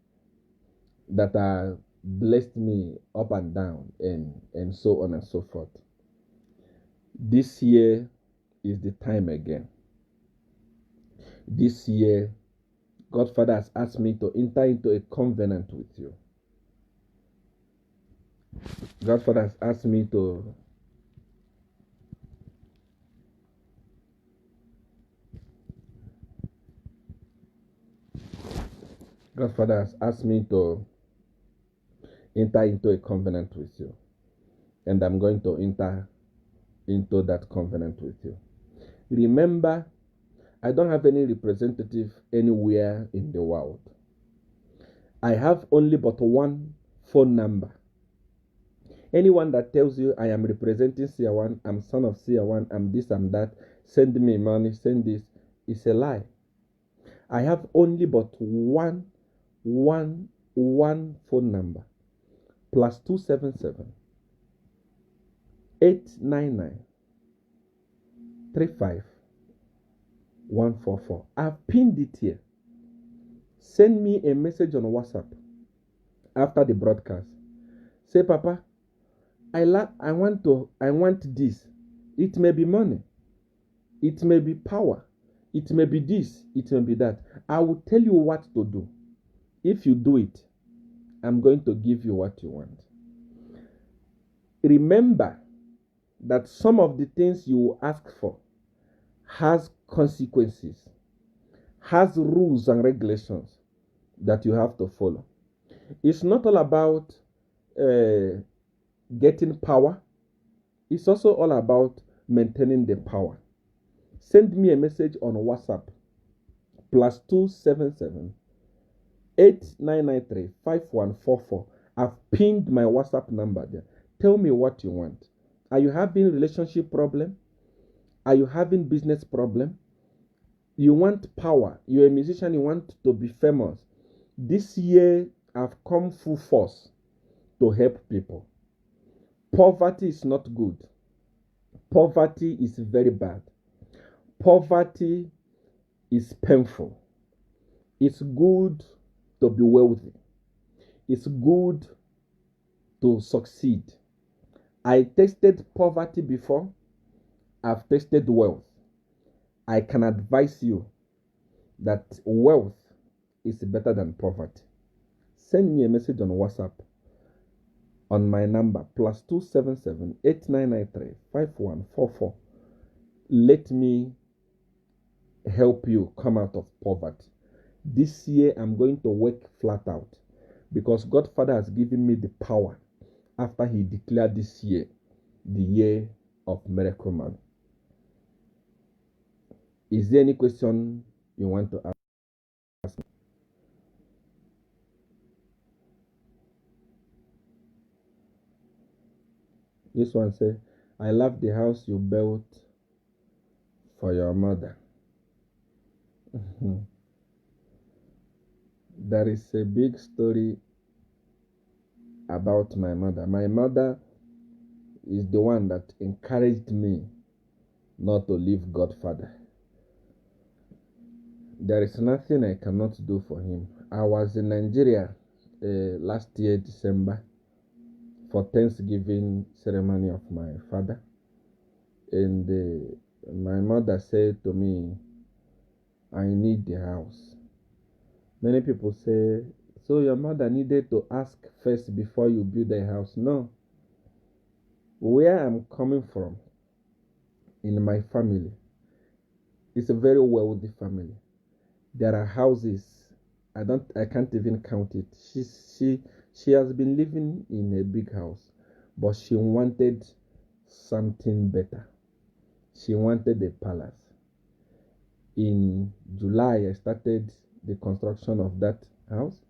that are blessed me up and down and so on and so forth. This year is the time again. This year, Godfather has asked me to enter into a covenant with you. Godfather has asked me to enter into a covenant with you. And I'm going to enter into that covenant with you. Remember, I don't have any representative anywhere in the world. I have only but one phone number. Anyone that tells you I am representing SEER1, I'm son of SEER1, I'm this, I'm that, send me money, send this, is a lie. I have only but one phone number. +277 899 35144. I've pinned it here. Send me a message on WhatsApp after the broadcast. Say, Papa, I want this. It may be money. It may be power. It may be this. It may be that. I will tell you what to do. If you do it, I'm going to give you what you want. Remember that some of the things you will ask for has consequences, has rules and regulations that you have to follow. It's not all about getting power. It's also all about maintaining the power. Send me a message on WhatsApp, +277 8993 5144. I've pinned my WhatsApp number there. Tell me what you want. Are you having relationship problem? Are you having business problem? You want power. You're a musician. You want to be famous. This year, I've come full force to help people. Poverty is not good. Poverty is very bad. Poverty is painful. It's good to be wealthy. It's good to succeed. I tasted poverty before. I've tasted wealth. I can advise you that wealth is better than poverty. Send me a message on WhatsApp on my number, +277 8993 5144. Let me help you come out of poverty. This year, I'm going to work flat out because Godfather has given me the power after he declared this year the year of Miracle Man. Is there any question you want to ask? This one says, I love the house you built for your mother. There is a big story about my mother. My mother is the one that encouraged me not to leave Godfather. There is nothing I cannot do for him. I was in Nigeria last year, December, for Thanksgiving ceremony of my father. And my mother said to me, I need the house. Many people say, so your mother needed to ask first before you build a house. No. Where I'm coming from, in my family, it's a very wealthy family. There are houses, I can't even count it. She has been living in a big house, but she wanted something better. She wanted a palace. In July, I started the construction of that house.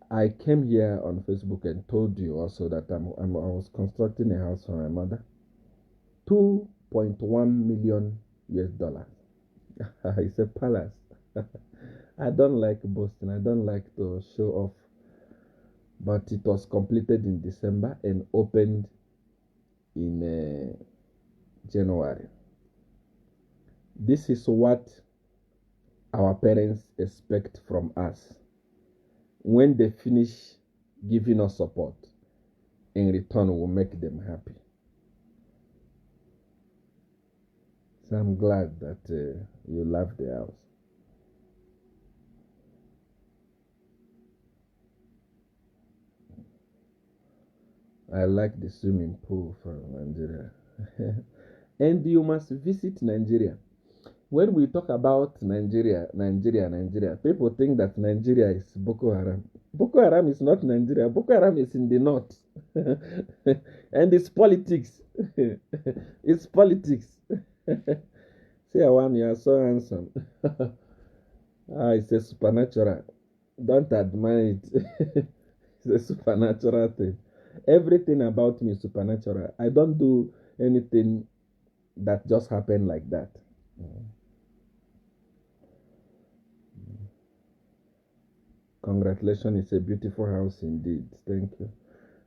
I came here on Facebook and told you also that I was constructing a house for my mother. $2.1 million. It's a palace. I don't like boasting. I don't like to show off. But it was completed in December and opened in January. This is what our parents expect from us. When they finish giving us support, in return, we'll make them happy. So I'm glad that you love the house. I like the swimming pool from Nigeria. And you must visit Nigeria. When we talk about Nigeria, people think that Nigeria is Boko Haram. Boko Haram is not Nigeria. Boko Haram is in the north. And it's politics. It's politics. See, one, you are so handsome. It's a supernatural. Don't admire it. It's a supernatural thing. Everything about me is supernatural. I don't do anything that just happened like that. Congratulations, it's a beautiful house indeed. Thank you.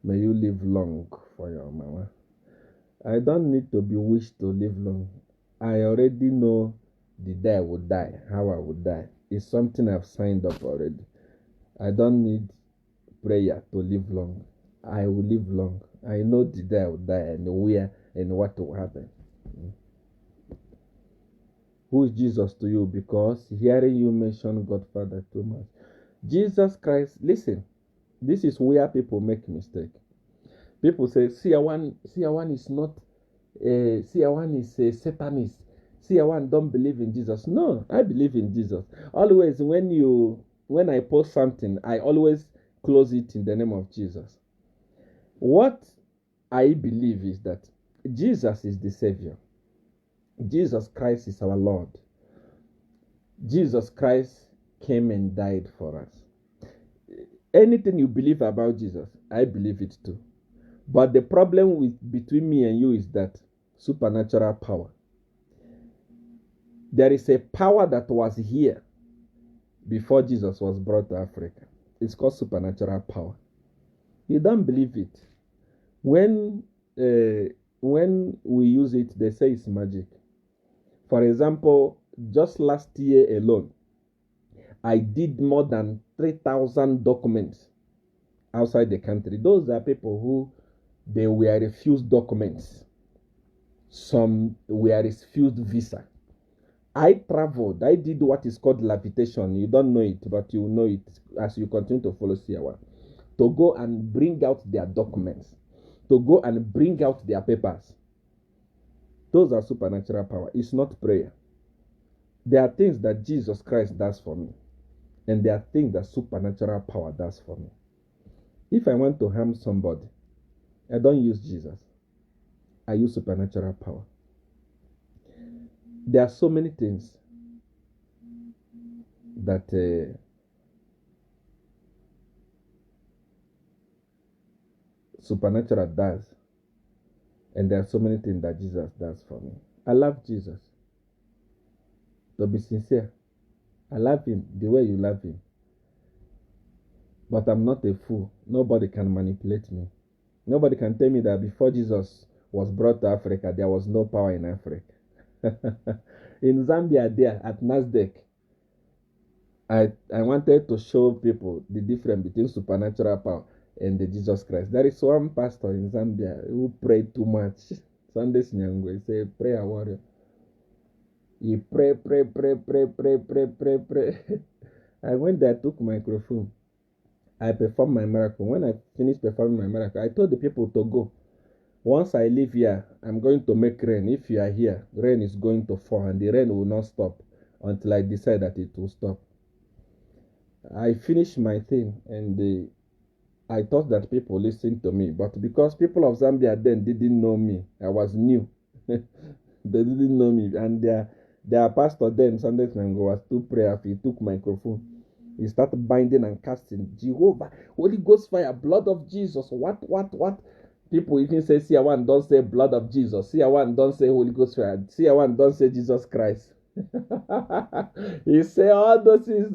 May you live long for your mama. I don't need to be wished to live long. I already know the day I would die, how I would die. It's something I've signed up already. I don't need prayer to live long. I will live long. I know the day I will die and where and what will happen. Who is Jesus to you? Because hearing you mention Godfather too much. Jesus Christ, listen, This is where people make mistake. People say SEER1 is not SEER1 is a Satanist. SEER1 don't believe in Jesus. No, I believe in Jesus. Always when I post something, I always close it in the name of Jesus. What I believe is that Jesus is the Savior. Jesus Christ is our Lord. Jesus Christ came and died for us. Anything you believe about Jesus, I believe it too. But the problem between me and you is that supernatural power. There is a power that was here before Jesus was brought to Africa. It's called supernatural power. You don't believe it. When we use it, they say it's magic. For example, just last year alone, I did more than 3,000 documents outside the country. Those are people who they were refused documents. Some were refused visa. I traveled. I did what is called levitation. You don't know it, but you will know it as you continue to follow SEER1. To go and bring out their documents. To go and bring out their papers. Those are supernatural power. It's not prayer. There are things that Jesus Christ does for me. And there are things that supernatural power does for me. If I want to harm somebody, I don't use Jesus. I use supernatural power. There are so many things that supernatural does, and there are so many things that Jesus does for me. I love Jesus. To be sincere, I love him the way you love him. But I'm not a fool. Nobody can manipulate me. Nobody can tell me that before Jesus was brought to Africa, there was no power in Africa. In Zambia, there at Nasdaq, I wanted to show people the difference between supernatural power and the Jesus Christ. There is one pastor in Zambia who prayed too much. Sunday Nyangwe, he said, prayer warrior. He pray. I went there, took microphone. I performed my miracle. When I finished performing my miracle, I told the people to go. Once I leave here, I'm going to make rain. If you are here, rain is going to fall, and the rain will not stop until I decide that it will stop. I finished my thing, and I thought that people listened to me. But because people of Zambia then didn't know me, I was new. They didn't know me. And their pastor then, Sunday Nango, was too prayerful. He took microphone. He started binding and casting. Jehovah, Holy Ghost fire, blood of Jesus. What? People even say SEER1 don't say blood of Jesus. SEER1 don't say Holy Ghost fire. SEER1 don't say Jesus Christ. He said all those things.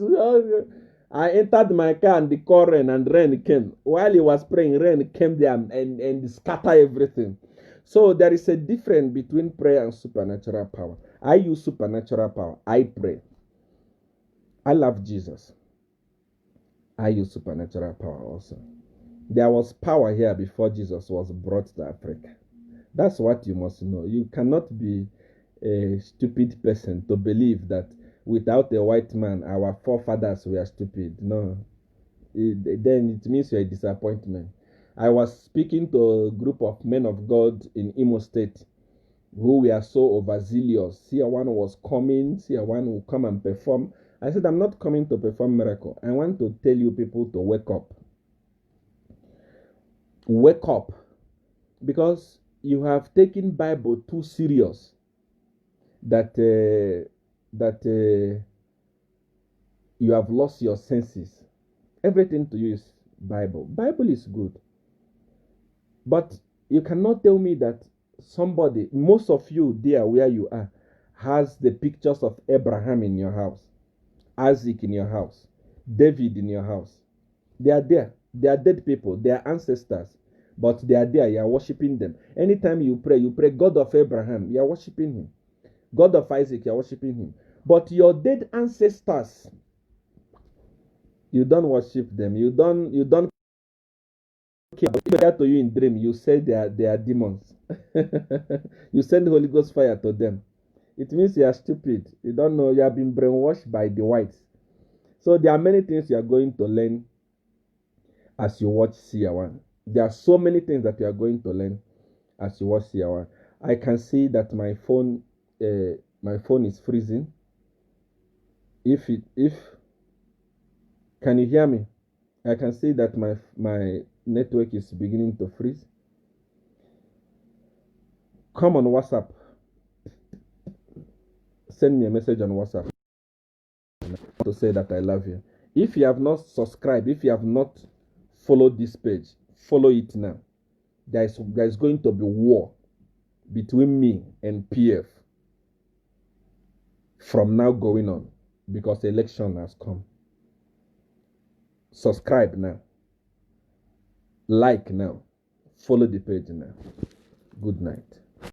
I entered my car and the car rain, and rain came. While he was praying, rain came there and scatter everything. So there is a difference between prayer and supernatural power. I use supernatural power. I pray. I love Jesus. I use supernatural power also. There was power here before Jesus was brought to Africa. That's what you must know. You cannot be a stupid person to believe that without a white man, our forefathers were stupid. No. Then it means you're a disappointment. I was speaking to a group of men of God in Imo State who were so overzealous. SEER1 was coming. SEER1 will come and perform. I said, I'm not coming to perform miracle. I want to tell you people to wake up. Wake up. Because you have taken Bible too serious that you have lost your senses. Everything to you is Bible. Bible is good. But you cannot tell me that somebody, most of you there where you are, has the pictures of Abraham in your house, Isaac in your house, David in your house. They are there. They are dead people. They are ancestors. But they are there. You are worshiping them. Anytime you pray God of Abraham. You are worshiping him. God of Isaac. You are worshiping him. But your dead ancestors, you don't worship them. You don't care. If to you in dream, you say they are demons. You send the Holy Ghost fire to them. It means you are stupid. You don't know. You have been brainwashed by the whites. So there are many things you are going to learn as you watch SEER1. There are so many things that you are going to learn as you watch SEER1. I can see that my phone is freezing. Can you hear me? I can see that my network is beginning to freeze. Come on WhatsApp. Send me a message on WhatsApp to say that I love you. If you have not subscribed, if you have not followed this page, follow it now. There is going to be war between me and PF from now going on, because the election has come. Subscribe now. Like now. Follow the page now. Good night.